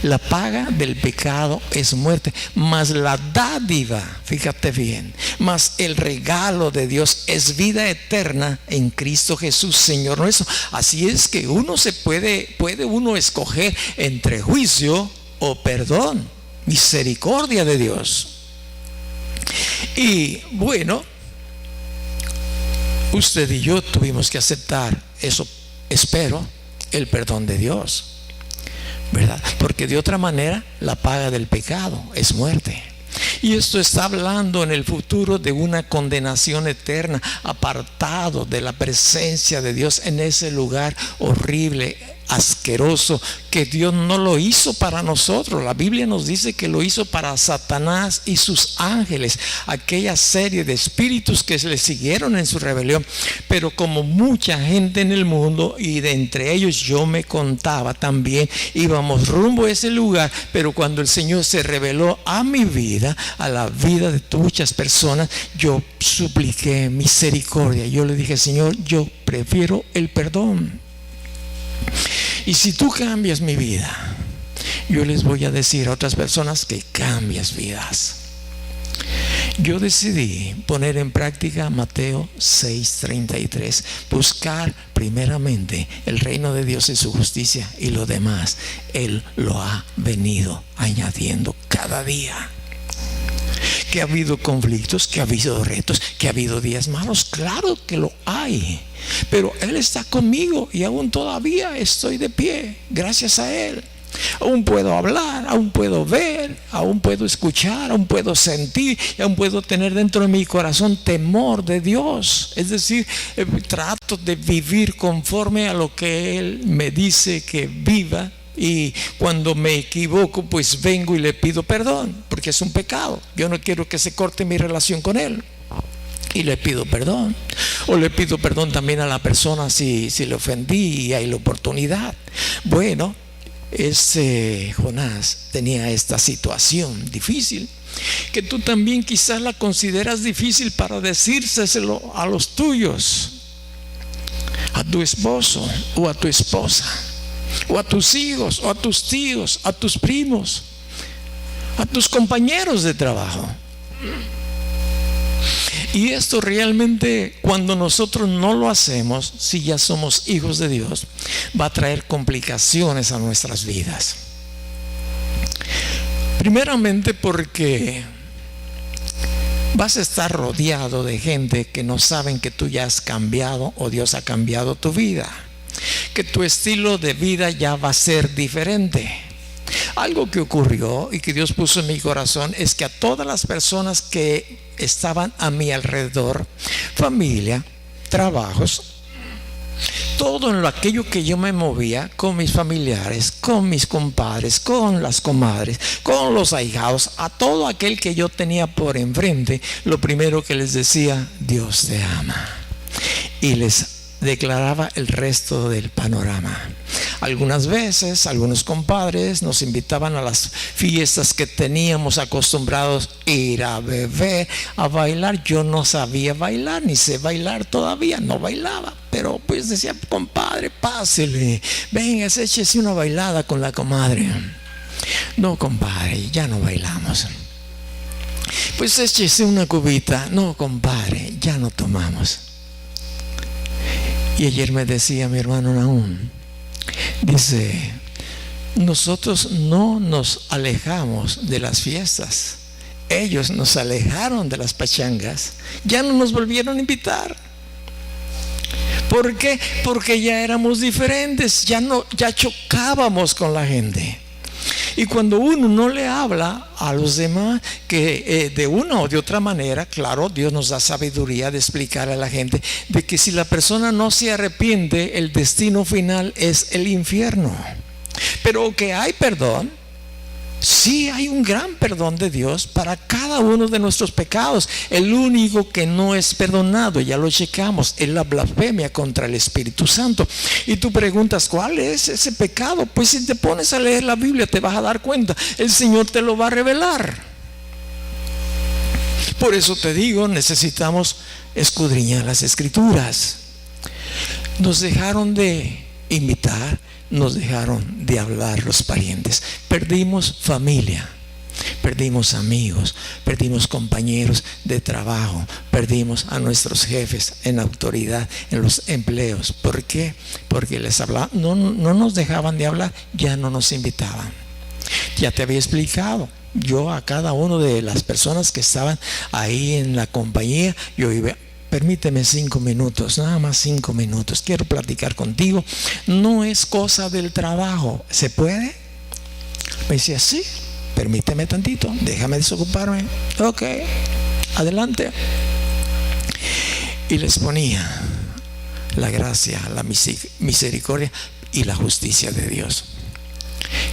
La paga del pecado es muerte, mas la dádiva, fíjate bien, mas el regalo de Dios es vida eterna en Cristo Jesús, Señor nuestro. Así es que uno puede uno escoger entre juicio o perdón, misericordia de Dios. Y bueno, usted y yo tuvimos que aceptar eso, espero, el perdón de Dios, ¿verdad? Porque de otra manera la paga del pecado es muerte. Y esto está hablando en el futuro de una condenación eterna, apartado de la presencia de Dios en ese lugar horrible, asqueroso, que Dios no lo hizo para nosotros. La Biblia nos dice que lo hizo para Satanás y sus ángeles, aquella serie de espíritus que le siguieron en su rebelión. Pero como mucha gente en el mundo, y de entre ellos yo me contaba también, íbamos rumbo a ese lugar. Pero cuando el Señor se reveló a mi vida, a la vida de muchas personas, yo supliqué misericordia. Yo le dije: Señor, yo prefiero el perdón. Y si tú cambias mi vida, yo les voy a decir a otras personas que cambias vidas. Yo decidí poner en práctica Mateo 6:33, buscar primeramente el reino de Dios y su justicia, y lo demás Él lo ha venido añadiendo cada día. Que ha habido conflictos, que ha habido retos, que ha habido días malos, claro que lo hay, pero Él está conmigo y aún todavía estoy de pie, gracias a Él. Aún puedo hablar, aún puedo ver, aún puedo escuchar, aún puedo sentir, y aún puedo tener dentro de mi corazón temor de Dios. Es decir, trato de vivir conforme a lo que Él me dice que viva. Y cuando me equivoco, pues vengo y le pido perdón, porque es un pecado. Yo no quiero que se corte mi relación con Él, y le pido perdón. O le pido perdón también a la persona si le ofendí y hay la oportunidad. Bueno, Jonás tenía esta situación difícil, que tú también quizás la consideras difícil para decírselo a los tuyos, a tu esposo o a tu esposa, o a tus hijos, o a tus tíos, a tus primos, a tus compañeros de trabajo. Y esto realmente, cuando nosotros no lo hacemos, si ya somos hijos de Dios, va a traer complicaciones a nuestras vidas. Primeramente porque vas a estar rodeado de gente que no saben que tú ya has cambiado o Dios ha cambiado tu vida, que tu estilo de vida ya va a ser diferente. Algo que ocurrió y que Dios puso en mi corazón es que a todas las personas que estaban a mi alrededor, familia, trabajos, todo en lo aquello que yo me movía con mis familiares, con mis compadres, con las comadres, con los ahijados, a todo aquel que yo tenía por enfrente, lo primero que les decía: Dios te ama. Y les declaraba el resto del panorama. Algunas veces, algunos compadres nos invitaban a las fiestas que teníamos acostumbrados ir a beber, a bailar. Yo no sabía bailar, ni sé bailar todavía, no bailaba. Pero pues decía: compadre, pásele, venga, échese una bailada con la comadre. No, compadre, ya no bailamos. Pues échese una cubita. No, compadre, ya no tomamos. Y ayer me decía mi hermano Nahum, dice: nosotros no nos alejamos de las fiestas, ellos nos alejaron de las pachangas, ya no nos volvieron a invitar. ¿Por qué? Porque ya éramos diferentes, ya chocábamos con la gente. Y cuando uno no le habla a los demás que de una o de otra manera, claro, Dios nos da sabiduría de explicar a la gente de que si la persona no se arrepiente, el destino final es el infierno. Pero que hay perdón, sí hay un gran perdón de Dios para cada uno de nuestros pecados. El único que no es perdonado, ya lo checamos, es la blasfemia contra el Espíritu Santo. Y tú preguntas: ¿cuál es ese pecado? Pues si te pones a leer la Biblia te vas a dar cuenta, el Señor te lo va a revelar. Por eso te digo, necesitamos escudriñar las Escrituras. Nos dejaron de invitar, nos dejaron de hablar los parientes, perdimos familia, perdimos amigos, perdimos compañeros de trabajo, perdimos a nuestros jefes en autoridad, en los empleos. ¿Por qué? Porque les hablaban, no nos dejaban de hablar, ya no nos invitaban. Ya te había explicado, yo a cada una de las personas que estaban ahí en la compañía, yo iba: permíteme 5 minutos, nada más 5 minutos, quiero platicar contigo, no es cosa del trabajo, ¿se puede? Me decía: sí, permíteme tantito, déjame desocuparme. Ok, adelante. Y les ponía la gracia, la misericordia y la justicia de Dios.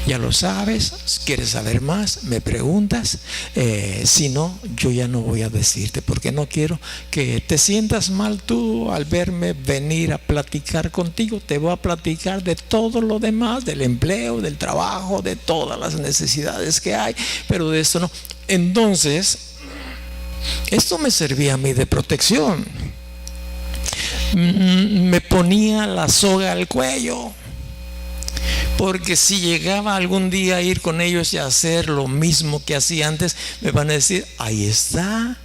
Ya lo sabes, quieres saber más, me preguntas. Si no, yo ya no voy a decirte, porque no quiero que te sientas mal tú al verme venir a platicar contigo. Te voy a platicar de todo lo demás, del empleo, del trabajo, de todas las necesidades que hay, pero de esto no. Entonces, esto me servía a mí de protección. Me ponía la soga al cuello, porque si llegaba algún día a ir con ellos y a hacer lo mismo que hacía antes, me van a decir: ahí está.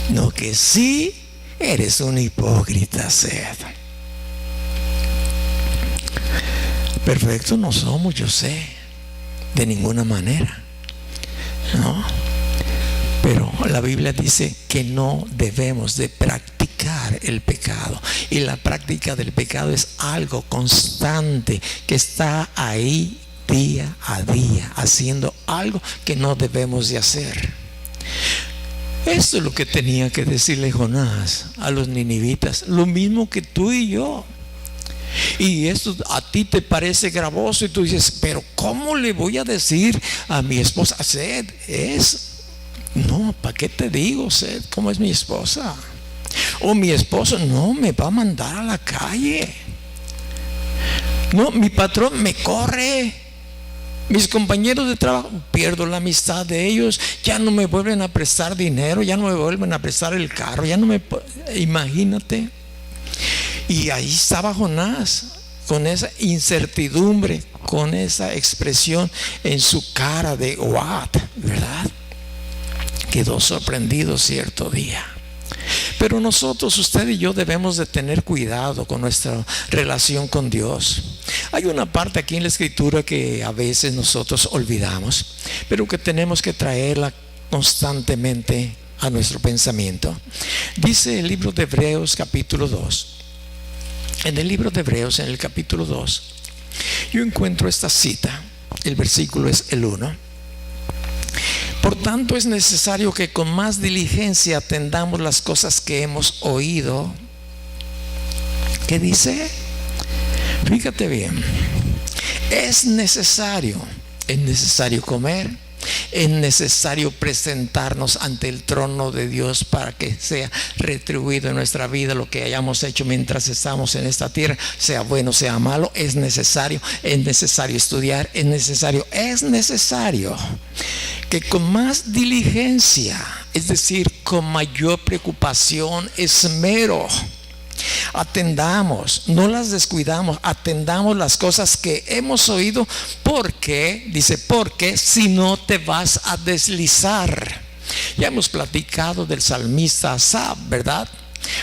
No, que sí, eres un hipócrita, Seth. Perfecto no somos, yo sé, de ninguna manera, ¿no? Pero la Biblia dice que no debemos de practicar el pecado. Y la práctica del pecado es algo constante que está ahí día a día, haciendo algo que no debemos de hacer. Esto es lo que tenía que decirle Jonás a los ninivitas, lo mismo que tú y yo. Y esto a ti te parece gravoso y tú dices: pero ¿cómo le voy a decir a mi esposa? Sed es... No, ¿para qué te digo, Seth, cómo es mi esposa? O mi esposo no me va a mandar a la calle. No, mi patrón me corre. Mis compañeros de trabajo, pierdo la amistad de ellos. Ya no me vuelven a prestar dinero, ya no me vuelven a prestar el carro, ya no me... Imagínate. Y ahí estaba Jonás, con esa incertidumbre, con esa expresión en su cara de what, ¿verdad? Quedó sorprendido cierto día. Pero nosotros, usted y yo, debemos de tener cuidado con nuestra relación con Dios. Hay una parte aquí en la Escritura que a veces nosotros olvidamos, pero que tenemos que traerla constantemente a nuestro pensamiento. Dice el libro de Hebreos capítulo 2. En el libro de Hebreos, en el capítulo 2, yo encuentro esta cita. El versículo es el 1. Por tanto es necesario que con más diligencia atendamos las cosas que hemos oído. ¿Qué dice? Fíjate bien. Es necesario comer. Es necesario presentarnos ante el trono de Dios para que sea retribuido en nuestra vida lo que hayamos hecho mientras estamos en esta tierra, sea bueno, sea malo. Es necesario estudiar, es necesario que con más diligencia, es decir, con mayor preocupación, esmero, atendamos, no las descuidamos, atendamos las cosas que hemos oído, porque si no te vas a deslizar. Ya hemos platicado del salmista Asaf, ¿verdad?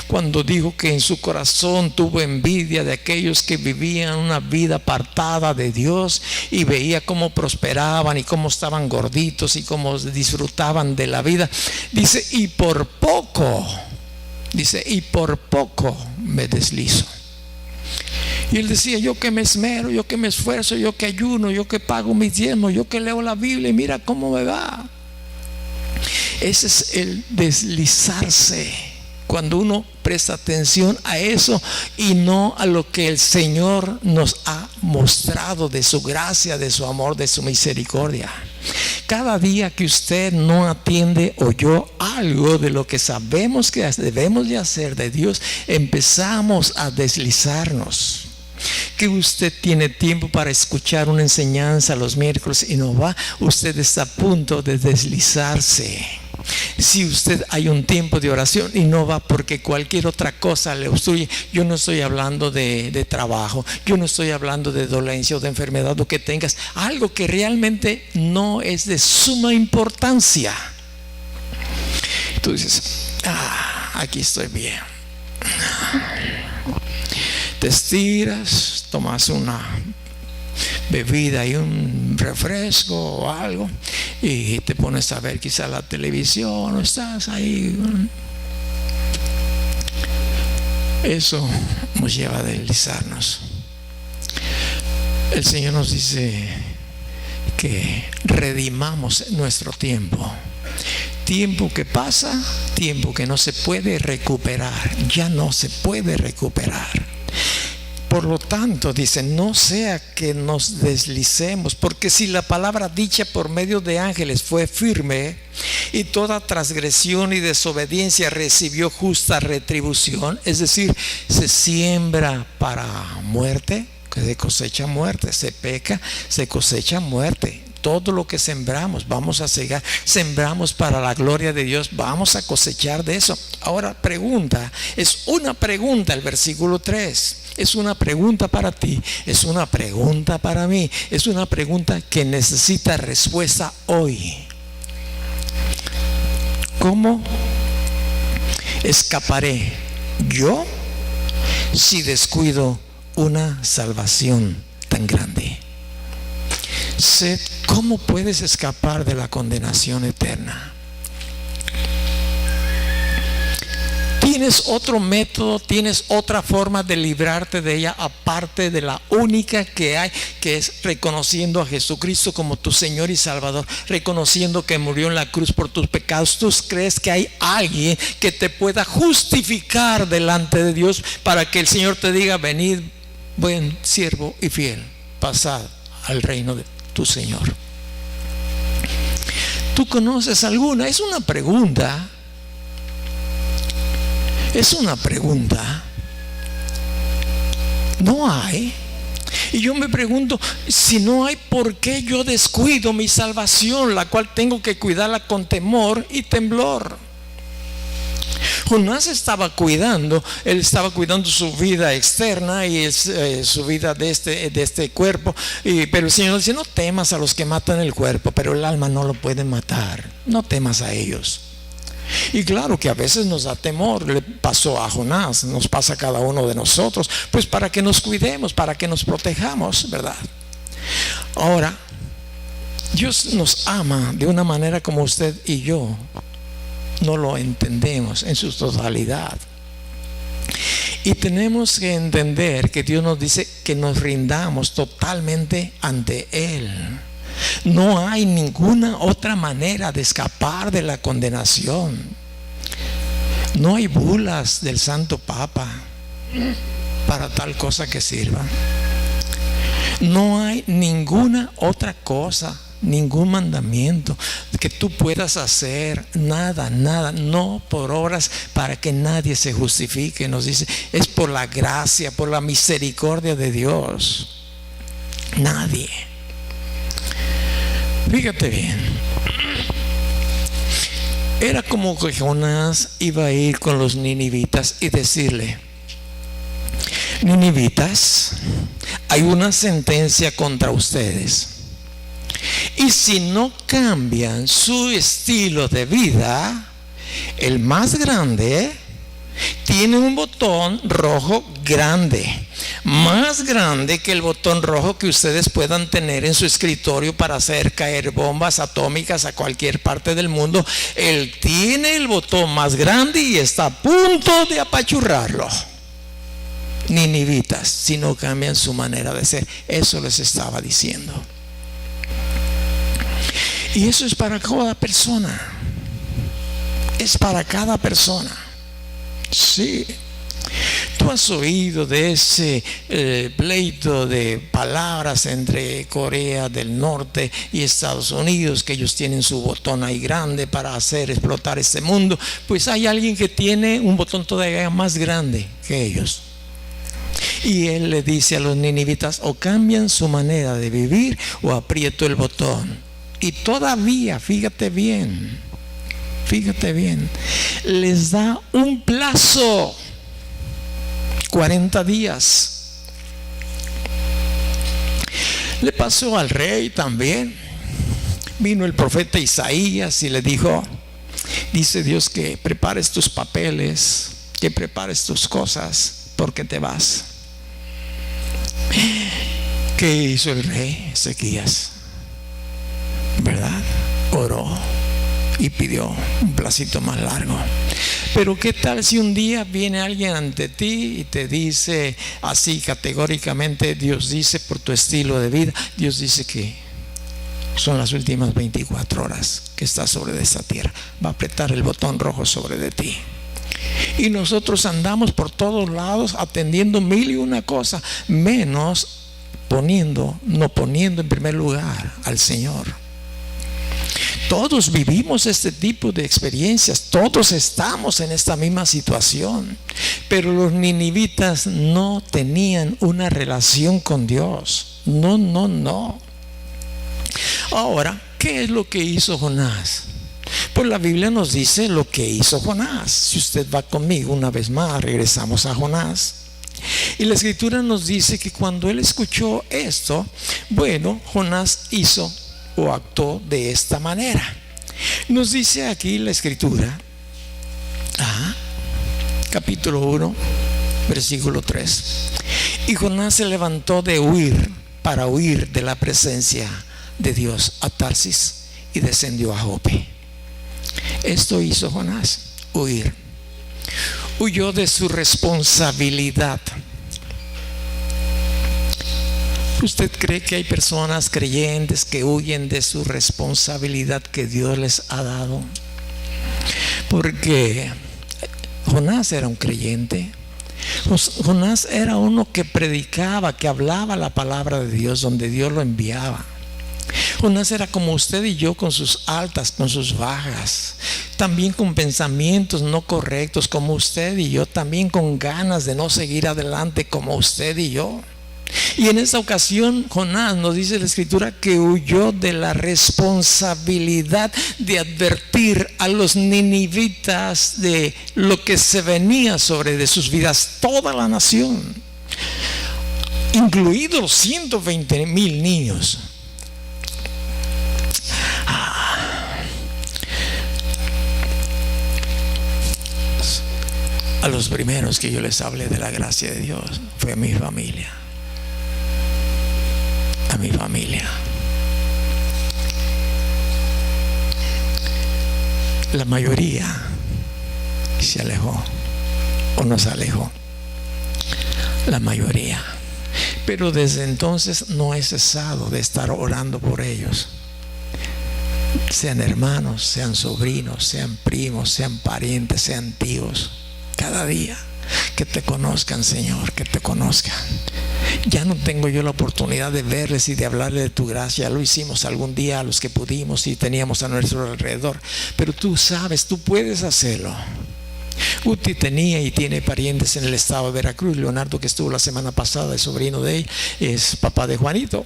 Cuando dijo que en su corazón tuvo envidia de aquellos que vivían una vida apartada de Dios y veía cómo prosperaban y cómo estaban gorditos y cómo disfrutaban de la vida. Dice, y por poco me deslizo. Y él decía, yo que me esmero, yo que me esfuerzo, yo que ayuno, yo que pago mis diezmos, yo que leo la Biblia y mira cómo me va. Ese es el deslizarse, cuando uno presta atención a eso y no a lo que el Señor nos ha mostrado de su gracia, de su amor, de su misericordia. Cada día que usted no atiende o yo algo de lo que sabemos que debemos de hacer de Dios, empezamos a deslizarnos. Que usted tiene tiempo para escuchar una enseñanza los miércoles y no va, usted está a punto de deslizarse. Si usted hay un tiempo de oración y no va porque cualquier otra cosa le obstruye, yo no estoy hablando de trabajo, yo no estoy hablando de dolencia o de enfermedad o que tengas algo que realmente no es de suma importancia. Tú dices, aquí estoy bien. Te estiras, tomas una bebida y un refresco o algo y te pones a ver quizá la televisión o estás ahí. Eso nos lleva a deslizarnos. El Señor nos dice que redimamos nuestro tiempo. Tiempo que pasa, tiempo que no se puede recuperar, ya no se puede recuperar. Por lo tanto, dice, no sea que nos deslicemos, porque si la palabra dicha por medio de ángeles fue firme y toda transgresión y desobediencia recibió justa retribución, es decir, se siembra para muerte, se cosecha muerte, se peca, se cosecha muerte. Todo lo que sembramos, vamos a cegar. Sembramos para la gloria de Dios, vamos a cosechar de eso. Ahora pregunta, es una pregunta el versículo 3. Es una pregunta para ti, es una pregunta para mí, es una pregunta que necesita respuesta hoy. ¿Cómo escaparé yo si descuido una salvación tan grande? ¿Cómo puedes escapar de la condenación eterna? ¿Tienes otro método? ¿Tienes otra forma de librarte de ella aparte de la única que hay, que es reconociendo a Jesucristo como tu Señor y Salvador, reconociendo que murió en la cruz por tus pecados? ¿Tú crees que hay alguien que te pueda justificar delante de Dios para que el Señor te diga, venid, buen siervo y fiel, pasad al reino de tu Señor? ¿Tú conoces alguna? Es una pregunta. Es una pregunta. No hay. Y yo me pregunto, si no hay, ¿por qué yo descuido mi salvación, la cual tengo que cuidarla con temor y temblor? Jonás estaba cuidando, él estaba cuidando su vida externa y su vida de este cuerpo, pero el Señor dice, no temas a los que matan el cuerpo, pero el alma no lo pueden matar, no temas a ellos. Y claro que a veces nos da temor, le pasó a Jonás, nos pasa a cada uno de nosotros, pues para que nos cuidemos, para que nos protejamos, ¿verdad? Ahora, Dios nos ama de una manera como usted y yo no lo entendemos en su totalidad. Y tenemos que entender que Dios nos dice que nos rindamos totalmente ante Él. No hay ninguna otra manera de escapar de la condenación. No hay bulas del Santo Papa para tal cosa que sirva. No hay ninguna otra cosa, ningún mandamiento que tú puedas hacer, nada, no por obras para que nadie se justifique. Nos dice, es por la gracia, por la misericordia de Dios. Nadie. Fíjate bien, era como que Jonás iba a ir con los ninivitas y decirle: ninivitas, hay una sentencia contra ustedes, y si no cambian su estilo de vida, el más grande tiene un botón rojo grande, más grande que el botón rojo que ustedes puedan tener en su escritorio para hacer caer bombas atómicas a cualquier parte del mundo. Él tiene el botón más grande y está a punto de apachurrarlo. Ninivitas, si no cambian su manera de ser. Eso les estaba diciendo. Y eso es para cada persona. Es para cada persona. Sí. Tú has oído de ese pleito de palabras entre Corea del Norte y Estados Unidos, que ellos tienen su botón ahí grande para hacer explotar este mundo. Pues hay alguien que tiene un botón todavía más grande que ellos. Y él le dice a los ninivitas: o cambian su manera de vivir o aprieto el botón. Y todavía, fíjate bien, les da un plazo, 40 días. Le pasó al rey también. Vino el profeta Isaías y le dijo: dice Dios que prepares tus papeles, que prepares tus cosas, porque te vas. ¿Qué hizo el rey Ezequías? ¿Verdad? Oró y pidió un placito más largo. Pero ¿qué tal si un día viene alguien ante ti y te dice así categóricamente? Dios dice, por tu estilo de vida, Dios dice que son las últimas 24 horas que estás sobre esta tierra. Va a apretar el botón rojo sobre de ti. Y nosotros andamos por todos lados atendiendo mil y una cosas, menos no poniendo en primer lugar al Señor. Todos vivimos este tipo de experiencias, todos estamos en esta misma situación, pero los ninivitas no tenían una relación con Dios. No. Ahora, ¿qué es lo que hizo Jonás? Pues la Biblia nos dice lo que hizo Jonás. Si usted va conmigo una vez más, regresamos a Jonás. Y la escritura nos dice que cuando él escuchó esto, bueno, Jonás hizo o actuó de esta manera. Nos dice aquí la escritura, capítulo 1, versículo 3. Y Jonás se levantó para huir de la presencia de Dios a Tarsis y descendió a Jope. Esto hizo Jonás, huir. Huyó de su responsabilidad. ¿Usted cree que hay personas creyentes que huyen de su responsabilidad que Dios les ha dado? Porque Jonás era un creyente. Jonás era uno que predicaba, que hablaba la palabra de Dios donde Dios lo enviaba. Jonás era como usted y yo, con sus altas, con sus bajas, también con pensamientos no correctos como usted y yo, también con ganas de no seguir adelante como usted y yo. Y en esta ocasión Jonás, nos dice la escritura, que huyó de la responsabilidad de advertir a los ninivitas de lo que se venía sobre de sus vidas, toda la nación, incluidos los 120,000 niños. A los primeros que yo les hablé de la gracia de Dios fue a mi familia. A mi familia. La mayoría se alejó o nos alejó. La mayoría. Pero desde entonces no he cesado de estar orando por ellos. Sean hermanos, sean sobrinos, sean primos, sean parientes, sean tíos. Cada día que te conozcan, Señor, que te conozcan. Ya no tengo yo la oportunidad de verles y de hablarles de tu gracia. Lo hicimos algún día a los que pudimos y teníamos a nuestro alrededor. Pero tú sabes, tú puedes hacerlo. Uti tenía y tiene parientes en el estado de Veracruz. Leonardo, que estuvo la semana pasada, es sobrino de ella, es papá de Juanito.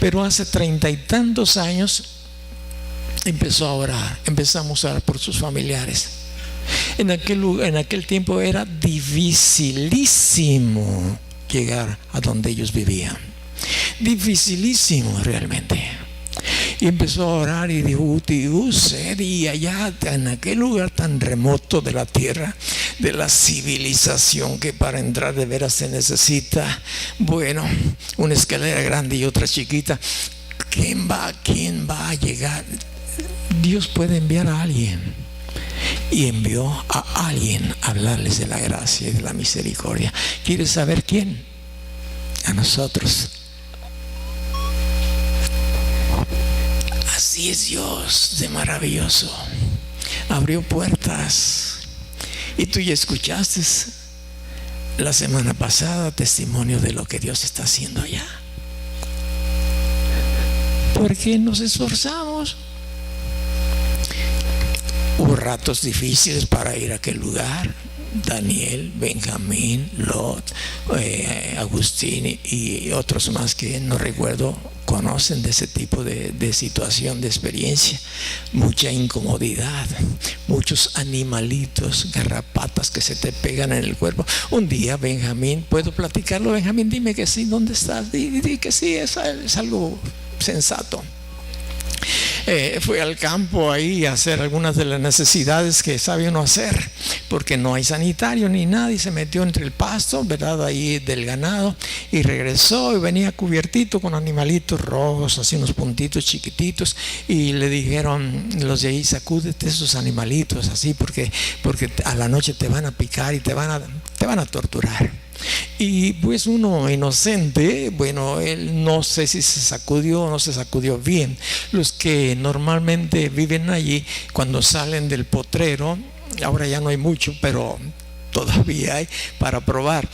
Pero hace 30 y tantos años empezó a orar. Empezamos a orar por sus familiares. En aquel tiempo era dificilísimo llegar a donde ellos vivían. Dificilísimo realmente. Y empezó a orar y dijo: Uti, y allá en aquel lugar tan remoto de la tierra, de la civilización, que para entrar de veras se necesita, bueno, una escalera grande y otra chiquita. ¿Quién va a llegar? Dios puede enviar a alguien. Y envió a alguien a hablarles de la gracia y de la misericordia. ¿Quieres saber quién? A nosotros. Así es Dios de maravilloso. Abrió puertas. Y tú ya escuchaste la semana pasada testimonio de lo que Dios está haciendo allá. Porque nos esforzamos. Hubo ratos difíciles para ir a aquel lugar. Daniel, Benjamín, Lot, Agustín y otros más que no recuerdo, conocen de ese tipo de situación, de experiencia. Mucha incomodidad, muchos animalitos, garrapatas que se te pegan en el cuerpo. Un día Benjamín, ¿puedo platicarlo? Benjamín, dime que sí. ¿Dónde estás? Di que sí, es algo sensato. Fui al campo ahí a hacer algunas de las necesidades que sabe uno hacer, porque no hay sanitario ni nada, y se metió entre el pasto, ¿verdad?, ahí del ganado, y regresó y venía cubiertito con animalitos rojos, así unos puntitos chiquititos, y le dijeron los de ahí: sacúdete esos animalitos así, porque a la noche te van a picar y te van a torturar. Y pues uno inocente, bueno, él no sé si se sacudió o no se sacudió bien. Los que normalmente viven allí, cuando salen del potrero, ahora ya no hay mucho, pero todavía hay para probar,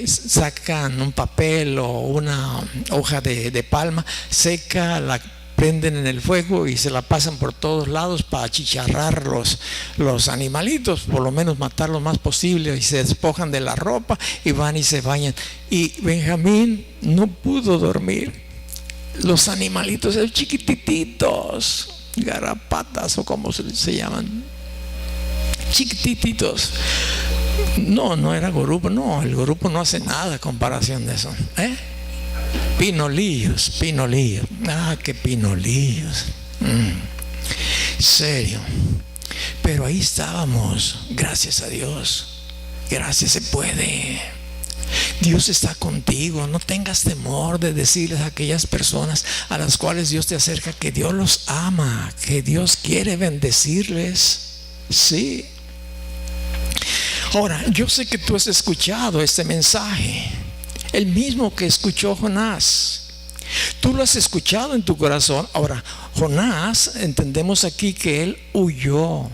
sacan un papel o una hoja de palma seca, la prenden en el fuego y se la pasan por todos lados para achicharrar los animalitos, por lo menos matar lo más posible, y se despojan de la ropa y van y se bañan. Y Benjamín no pudo dormir. Los animalitos eran chiquititos, garrapatas o como se llaman, chiquititos. No era gorupo, no, el gorupo no hace nada a comparación de eso, Pinolillos. Qué pinolillos. Serio. Pero ahí estábamos, gracias a Dios. Gracias, se puede. Dios está contigo. No tengas temor de decirles a aquellas personas a las cuales Dios te acerca que Dios los ama, que Dios quiere bendecirles. Sí. Ahora, yo sé que tú has escuchado este mensaje, el mismo que escuchó Jonás. Tú lo has escuchado en tu corazón. Ahora, Jonás, entendemos aquí que él huyó.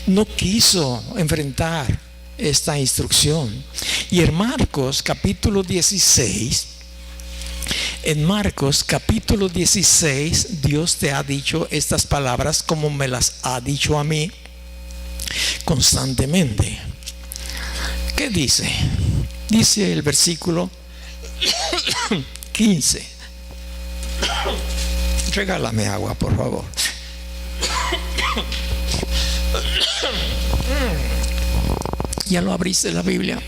No quiso enfrentar esta instrucción. Y en Marcos capítulo 16, Dios te ha dicho estas palabras como me las ha dicho a mí constantemente. ¿Qué dice? Dice el versículo 15. Regálame agua, por favor. ¿Ya lo abriste la Biblia?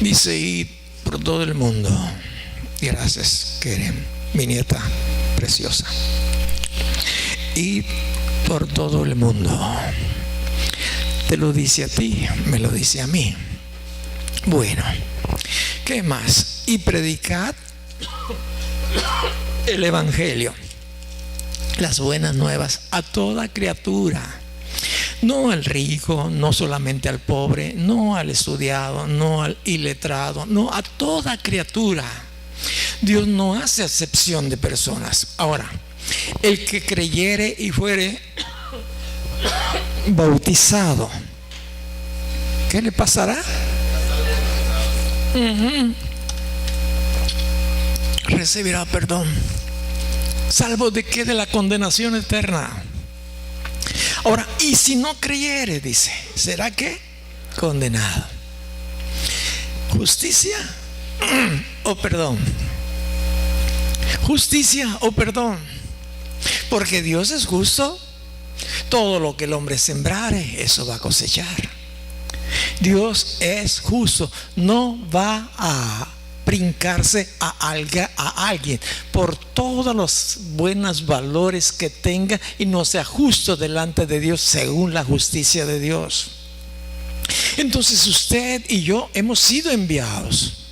Dice: y por todo el mundo. Gracias, Keren, mi nieta preciosa. Y por todo el mundo. Te lo dice a ti, me lo dice a mí. Bueno, ¿qué más? Y predicad el evangelio. las buenas nuevas a toda criatura. No al rico, no solamente al pobre, no al estudiado, no al iletrado, no a toda criatura. Dios no hace acepción de personas. Ahora, el que creyere y fuere bautizado, ¿qué le pasará? Recibirá perdón. ¿Salvo de qué? De la condenación eterna. Ahora, y si no creyere, dice, ¿será qué? Condenado. Justicia o perdón. Justicia o perdón. Porque Dios es justo. Todo lo que el hombre sembrare, eso va a cosechar. Dios es justo. No va a brincarse a alguien por todos los buenos valores que tenga y no sea justo delante de Dios según la justicia de Dios. Entonces usted y yo hemos sido enviados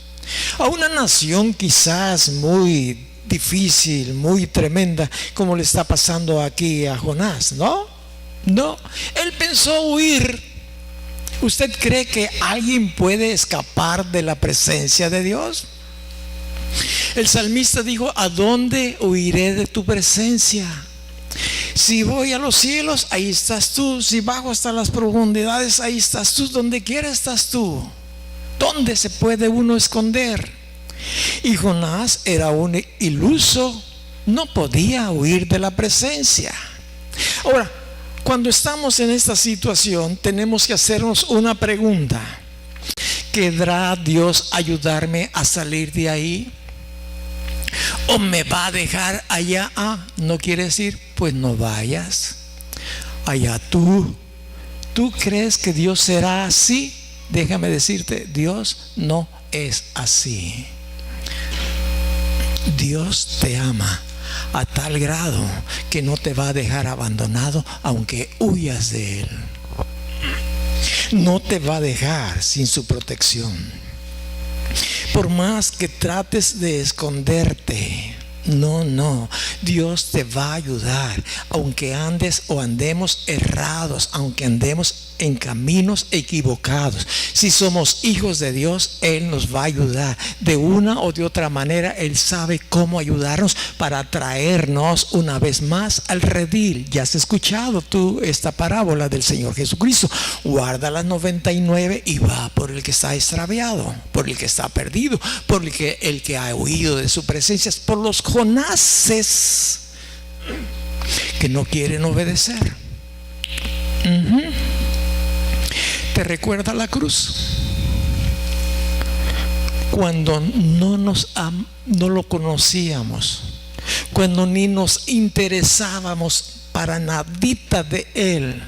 a una nación quizás muy difícil, muy tremenda, como le está pasando aquí a Jonás, ¿no? No, él pensó huir. ¿Usted cree que alguien puede escapar de la presencia de Dios? El salmista dijo: ¿a dónde huiré de tu presencia? Si voy a los cielos, ahí estás tú. Si bajo hasta las profundidades, ahí estás tú. Donde quiera estás tú. ¿Dónde se puede uno esconder? Y Jonás era un iluso, no podía huir de la presencia. Ahora, cuando estamos en esta situación, tenemos que hacernos una pregunta: ¿querrá Dios ayudarme a salir de ahí? ¿O me va a dejar allá? ¿No quieres ir? Pues no vayas. Allá tú crees que Dios será así. Déjame decirte, Dios no es así. Dios te ama a tal grado que no te va a dejar abandonado aunque huyas de Él. No te va a dejar sin su protección. Por más que trates de esconderte, no, Dios te va a ayudar, aunque andes o andemos errados, aunque andemos en caminos equivocados. Si somos hijos de Dios, Él nos va a ayudar de una o de otra manera. Él sabe cómo ayudarnos para traernos una vez más al redil. Ya has escuchado tú esta parábola del Señor Jesucristo: guarda las 99 y va por el que está extraviado, por el que está perdido, por el que ha huido de su presencia, por los Jonases que no quieren obedecer. ¿Te recuerda la cruz? Cuando no lo conocíamos, cuando ni nos interesábamos para nadita de Él,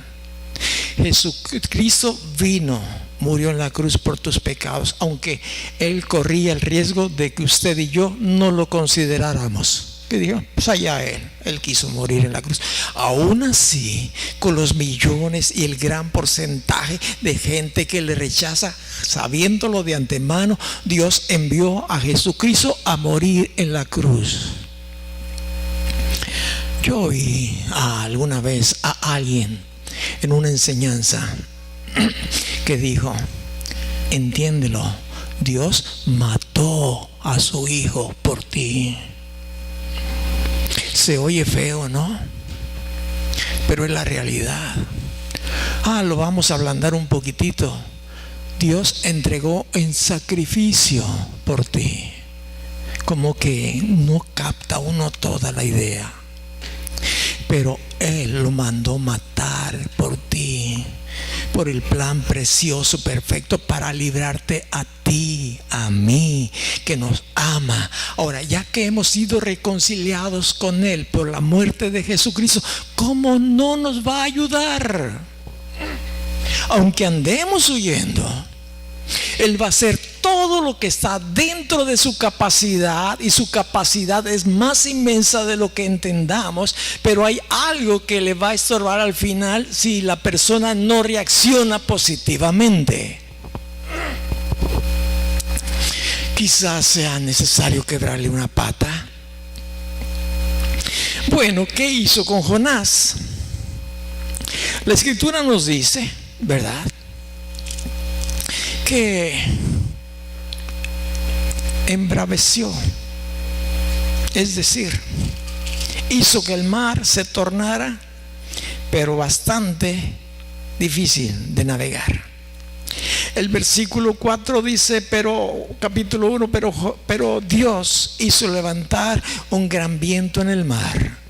Jesucristo vino, murió en la cruz por tus pecados, aunque Él corría el riesgo de que usted y yo no lo consideráramos. Que dijo, pues allá Él quiso morir en la cruz. Aún así, con los millones y el gran porcentaje de gente que le rechaza, sabiéndolo de antemano, Dios envió a Jesucristo a morir en la cruz. Yo oí alguna vez a alguien en una enseñanza que dijo: entiéndelo, Dios mató a su hijo por ti. Se oye feo, ¿no? Pero es la realidad. Lo vamos a ablandar un poquitito. Dios entregó en sacrificio por ti. Como que no capta uno toda la idea. Pero Él lo mandó matar por ti, por el plan precioso, perfecto, para librarte a ti, a mí, que nos ama. Ahora, ya que hemos sido reconciliados con Él por la muerte de Jesucristo, ¿cómo no nos va a ayudar? Aunque andemos huyendo, Él va a hacer todo lo que está dentro de su capacidad, y su capacidad es más inmensa de lo que entendamos. Pero hay algo que le va a estorbar al final si la persona no reacciona positivamente. Quizás sea necesario quebrarle una pata. Bueno, ¿qué hizo con Jonás? La escritura nos dice, ¿verdad?, que embraveció, es decir, hizo que el mar se tornara, pero bastante difícil de navegar. El versículo 4 dice, capítulo 1, pero Dios hizo levantar un gran viento en el mar.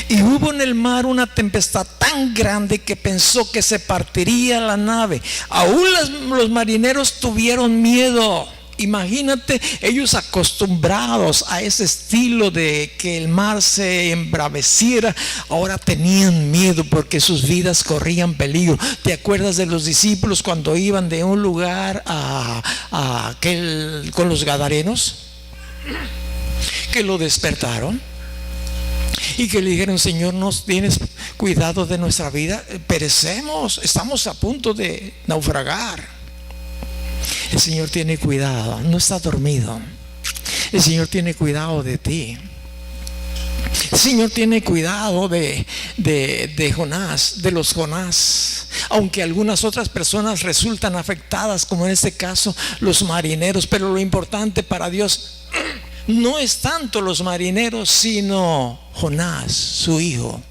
Y hubo en el mar una tempestad tan grande que pensó que se partiría la nave. Aún los marineros tuvieron miedo. Imagínate, ellos acostumbrados a ese estilo de que el mar se embraveciera, ahora tenían miedo porque sus vidas corrían peligro. ¿Te acuerdas de los discípulos cuando iban de un lugar con los gadarenos? Que lo despertaron y que le dijeron: Señor, ¿no tienes cuidado de nuestra vida? Perecemos, estamos a punto de naufragar. El Señor tiene cuidado, no está dormido. El Señor tiene cuidado de ti. El Señor tiene cuidado de Jonás, de los Jonás. Aunque algunas otras personas resultan afectadas, como en este caso los marineros. Pero lo importante para Dios no es tanto los marineros, sino Jonás, su hijo,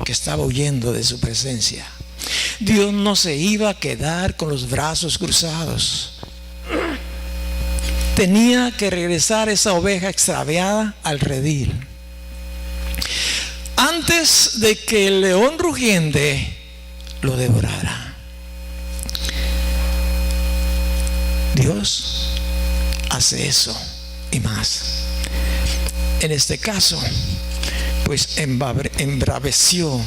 que estaba huyendo de su presencia. Dios no se iba a quedar con los brazos cruzados. Tenía que regresar esa oveja extraviada al redil antes de que el león rugiente lo devorara. Dios hace eso y más. En este caso, pues embraveció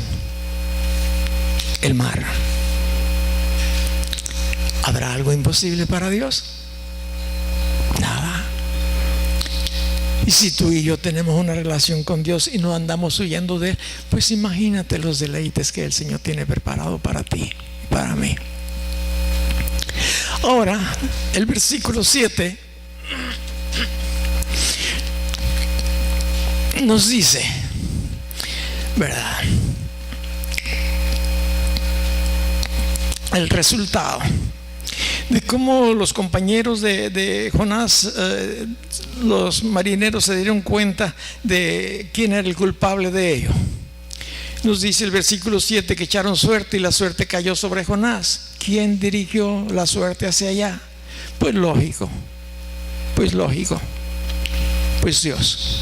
el mar. ¿Habrá algo imposible para Dios? Nada. Y si tú y yo tenemos una relación con Dios y no andamos huyendo de Él, pues imagínate los deleites que el Señor tiene preparado para ti, para mí. Ahora, el versículo 7 nos dice, ¿verdad?, el resultado de cómo los compañeros de Jonás, los marineros, se dieron cuenta de quién era el culpable de ello. Nos dice el versículo 7 que echaron suerte y la suerte cayó sobre Jonás. ¿Quién dirigió la suerte hacia allá? Pues lógico, pues Dios.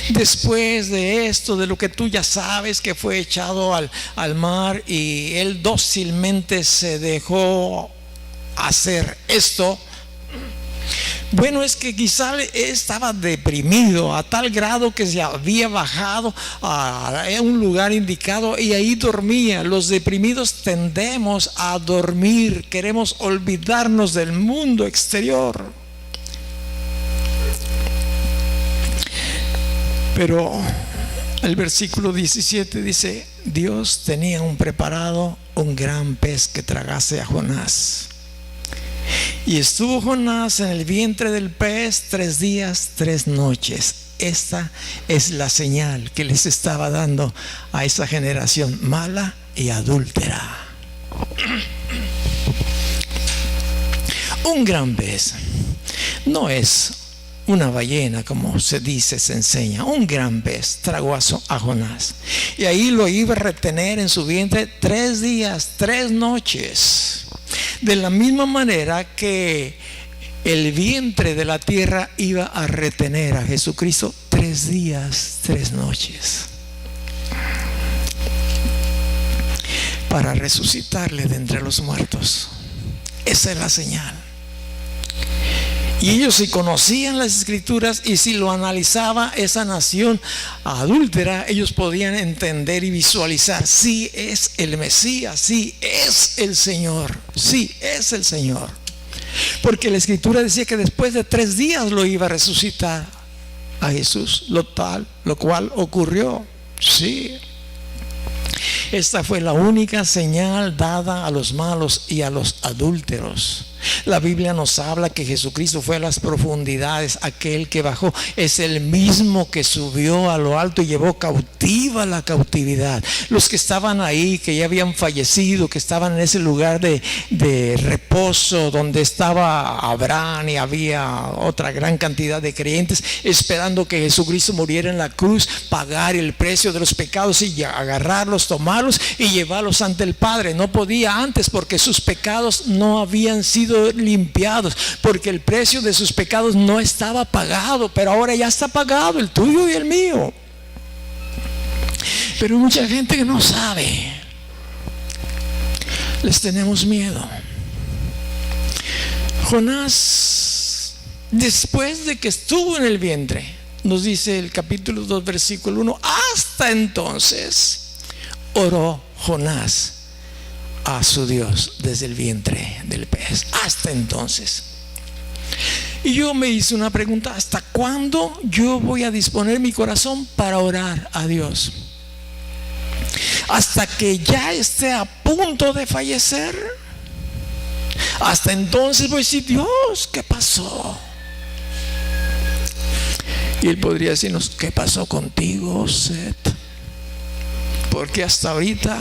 Después de esto, de lo que tú ya sabes, que fue echado al mar y él dócilmente se dejó hacer esto. Bueno, es que quizá estaba deprimido a tal grado que se había bajado a un lugar indicado y ahí dormía. Los deprimidos tendemos a dormir, queremos olvidarnos del mundo exterior. Pero el versículo 17 dice: Dios tenía preparado un gran pez que tragase a Jonás. Y estuvo Jonás en el vientre del pez 3 días, 3 noches. Esta es la señal que les estaba dando a esa generación mala y adúltera. Un gran pez no es una ballena, como se dice, se enseña. Un gran pez tragó a Jonás, y ahí lo iba a retener en su vientre 3 días, 3 noches. De la misma manera que el vientre de la tierra iba a retener a Jesucristo 3 días, 3 noches, para resucitarle de entre los muertos. Esa es la señal. Y ellos, si conocían las escrituras y si lo analizaba esa nación adúltera, ellos podían entender y visualizar: sí es el Mesías, sí es el Señor, sí es el Señor. Porque la escritura decía que después de 3 días lo iba a resucitar a Jesús, lo cual ocurrió. Sí. Esta fue la única señal dada a los malos y a los adúlteros. La Biblia nos habla que Jesucristo fue a las profundidades. Aquel que bajó es el mismo que subió a lo alto y llevó cautiva la cautividad. Los que estaban ahí, que ya habían fallecido, que estaban en ese lugar de reposo donde estaba Abraham y había otra gran cantidad de creyentes esperando que Jesucristo muriera en la cruz, pagar el precio de los pecados y agarrarlos, tomarlos y llevarlos ante el Padre. No podía antes porque sus pecados no habían sido limpiados, porque el precio de sus pecados no estaba pagado, pero ahora ya está pagado, el tuyo y el mío. Pero hay mucha gente que no sabe. Les tenemos miedo. Jonás, después de que estuvo en el vientre, nos dice el capítulo 2 versículo 1, hasta entonces oró Jonás a su Dios desde el vientre del pez. Hasta entonces. Y yo me hice una pregunta: ¿hasta cuándo yo voy a disponer mi corazón para orar a Dios? ¿Hasta que ya esté a punto de fallecer? Hasta entonces voy a decir: Dios, ¿qué pasó? Y Él podría decirnos: ¿qué pasó contigo, Seth? Porque hasta ahorita.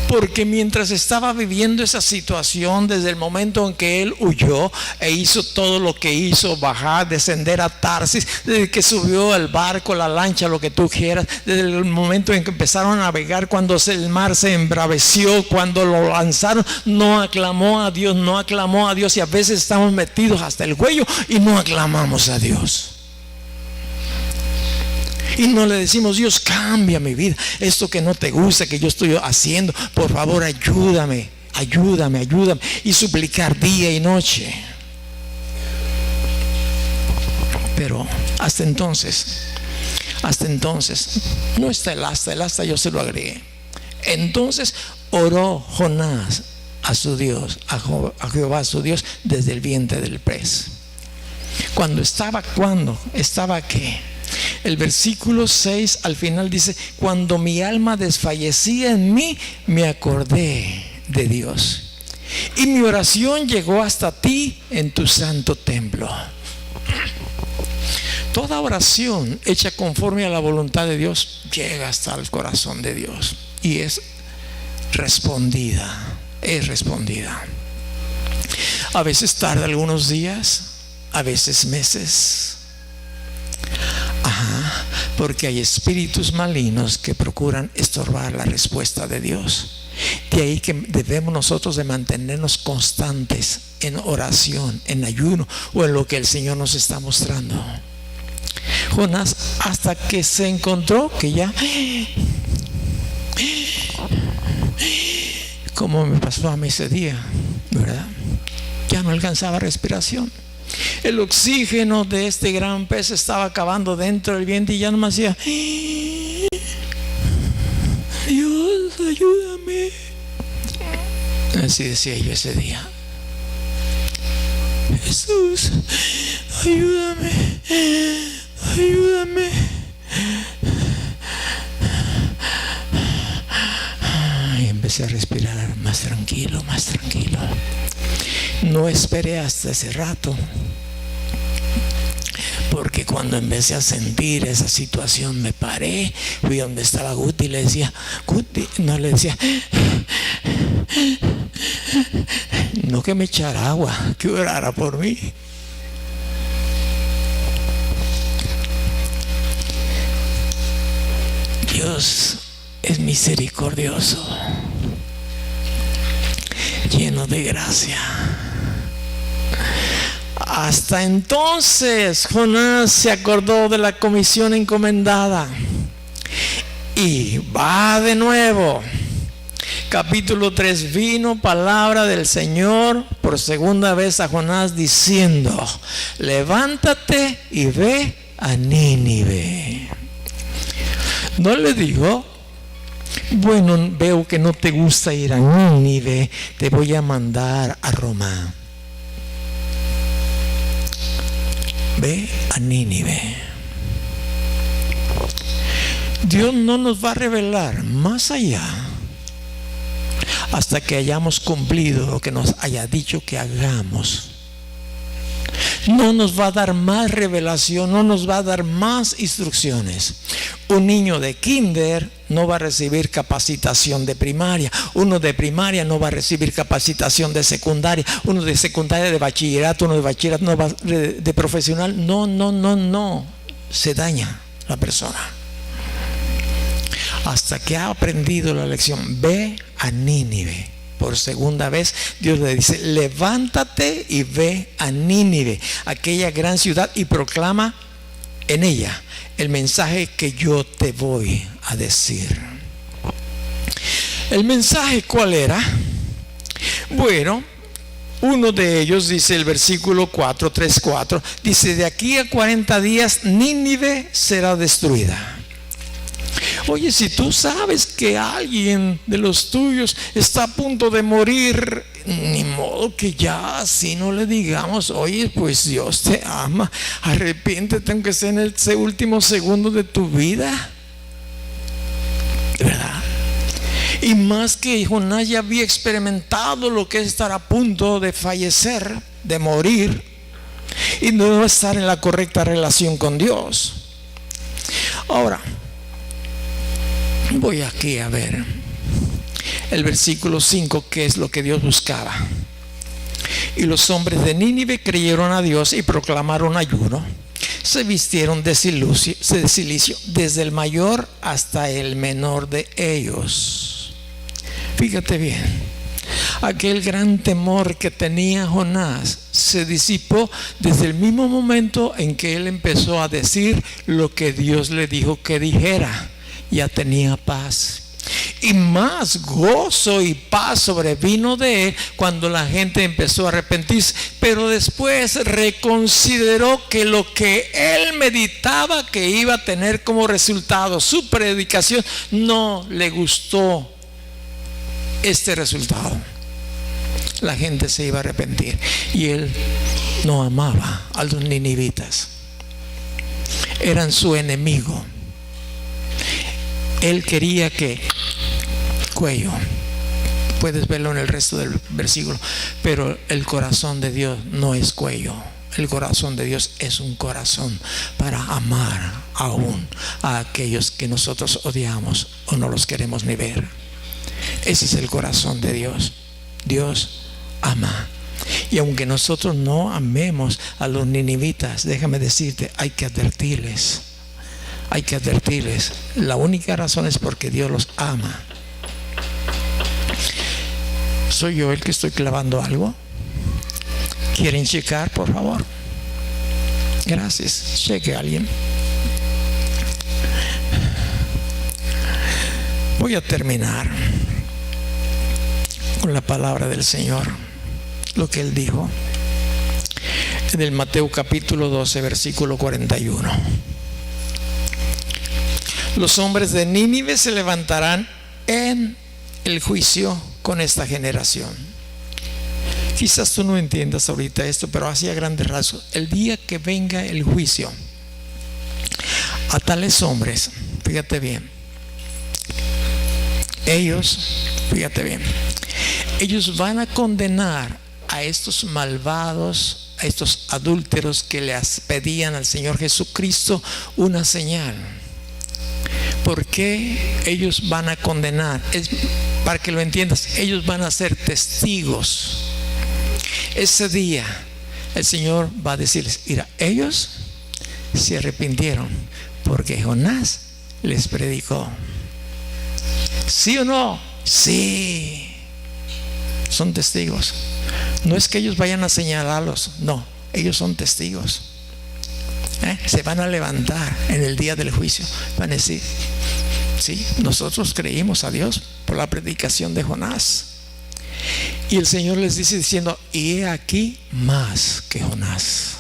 Porque mientras estaba viviendo esa situación, desde el momento en que él huyó e hizo todo lo que hizo, bajar, descender a Tarsis, desde que subió al barco, la lancha, lo que tú quieras, desde el momento en que empezaron a navegar, cuando el mar se embraveció, cuando lo lanzaron, no aclamó a Dios, no aclamó a Dios. Y a veces estamos metidos hasta el cuello y no aclamamos a Dios. Y no le decimos: Dios, cambia mi vida, esto que no te gusta que yo estoy haciendo, por favor ayúdame, ayúdame, ayúdame. Y suplicar día y noche. Pero hasta entonces, no está el hasta yo se lo agregué. Entonces oró Jonás a su Dios, a Jehová su Dios, desde el vientre del pez. Estaba ¿qué? El versículo 6 al final dice: cuando mi alma desfallecía en mí, me acordé de Dios, y mi oración llegó hasta ti en tu santo templo. Toda oración hecha conforme a la voluntad de Dios llega hasta el corazón de Dios y es respondida. A veces tarda algunos días, a veces meses. Porque hay espíritus malignos que procuran estorbar la respuesta de Dios. De ahí que debemos nosotros de mantenernos constantes en oración, en ayuno o en lo que el Señor nos está mostrando. Jonás, hasta que se encontró que ya, como me pasó a mí ese día, ¿verdad? Ya no alcanzaba respiración. El oxígeno de este gran pez estaba acabando dentro del vientre y ya no me hacía: Dios, ayúdame. Así decía yo ese día: Jesús, ayúdame, ayúdame. Y empecé a respirar más tranquilo, más tranquilo. No esperé hasta ese rato, porque cuando empecé a sentir esa situación me paré, fui donde estaba Guti y le decía: Guti, no le decía, no que me echara agua, que orara por mí. Dios es misericordioso, lleno de gracia. Hasta entonces Jonás se acordó de la comisión encomendada y va de nuevo. Capítulo 3: vino palabra del Señor por segunda vez a Jonás diciendo: levántate y ve a Nínive. No le digo: bueno, veo que no te gusta ir a Nínive, te voy a mandar a Roma. Ve a Nínive. Dios no nos va a revelar más allá hasta que hayamos cumplido lo que nos haya dicho que hagamos. No nos va a dar más revelación, no nos va a dar más instrucciones. Un niño de kinder no va a recibir capacitación de primaria. Uno de primaria no va a recibir capacitación de secundaria. Uno de secundaria de bachillerato, uno de bachillerato no va de profesional. No. Se daña la persona. Hasta que ha aprendido la lección. Ve a Nínive. Por segunda vez Dios le dice: levántate y ve a Nínive, aquella gran ciudad, y proclama en ella el mensaje que yo te voy a decir. ¿El mensaje cuál era? Bueno, uno de ellos dice el versículo 4, dice: de aquí a 40 días Nínive será destruida. Oye, si tú sabes que alguien de los tuyos está a punto de morir, ni modo que ya así no le digamos: oye, pues Dios te ama, arrepiéntete aunque sea en ese último segundo de tu vida, ¿verdad? Y más que Jonás ya había experimentado lo que es estar a punto de fallecer, de morir, y no estar en la correcta relación con Dios. Ahora, voy aquí a ver el versículo 5, que es lo que Dios buscaba. Y los hombres de Nínive creyeron a Dios y proclamaron ayuno. Se vistieron de cilicio, desde el mayor hasta el menor de ellos. Fíjate bien, aquel gran temor que tenía Jonás se disipó desde el mismo momento en que él empezó a decir lo que Dios le dijo que dijera. Ya tenía paz, y más gozo y paz sobrevino de él cuando la gente empezó a arrepentirse. Pero después reconsideró que lo que él meditaba que iba a tener como resultado su predicación, no le gustó este resultado. La gente se iba a arrepentir, y él no amaba a los ninivitas, eran su enemigo. Él quería que cuello, puedes verlo en el resto del versículo, pero el corazón de Dios no es cuello. El corazón de Dios es un corazón para amar aún a aquellos que nosotros odiamos o no los queremos ni ver. Ese es el corazón de Dios. Dios ama. Y aunque nosotros no amemos a los ninivitas, déjame decirte, hay que advertirles. Hay que advertirles. La única razón es porque Dios los ama. ¿Soy yo el que estoy clavando algo? ¿Quieren checar, por favor? Gracias. Cheque a alguien. Voy a terminar con la palabra del Señor, lo que Él dijo en el Mateo capítulo 12, versículo 41. Los hombres de Nínive se levantarán en el juicio con esta generación. Quizás tú no entiendas ahorita esto, pero así a grandes rasgos: el día que venga el juicio a tales hombres, fíjate bien, fíjate bien, ellos van a condenar a estos malvados, a estos adúlteros que les pedían al Señor Jesucristo una señal. ¿Por qué ellos van a condenar? Es para que lo entiendas, ellos van a ser testigos. Ese día el Señor va a decirles: mira, ellos se arrepintieron porque Jonás les predicó. ¿Sí o no? Sí. Son testigos. No es que ellos vayan a señalarlos, no, ellos son testigos. Se van a levantar en el día del juicio, van a decir: sí, nosotros creímos a Dios por la predicación de Jonás. Y el Señor les dice diciendo: y he aquí más que Jonás.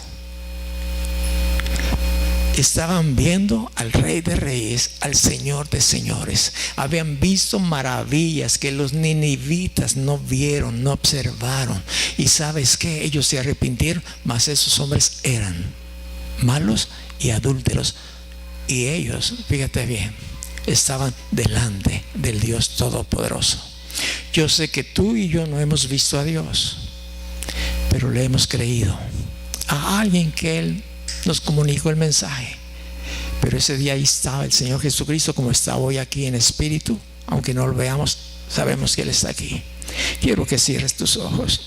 Estaban viendo al Rey de Reyes, al Señor de Señores. Habían visto maravillas que los ninivitas no vieron, no observaron. Y ¿sabes qué? Ellos se arrepintieron, mas esos hombres eran malos y adúlteros. Y ellos, fíjate bien, estaban delante del Dios Todopoderoso. Yo sé que tú y yo no hemos visto a Dios, pero le hemos creído a alguien que Él nos comunicó el mensaje. Pero ese día ahí estaba el Señor Jesucristo, como está hoy aquí en espíritu. Aunque no lo veamos, sabemos que Él está aquí. Quiero que cierres tus ojos.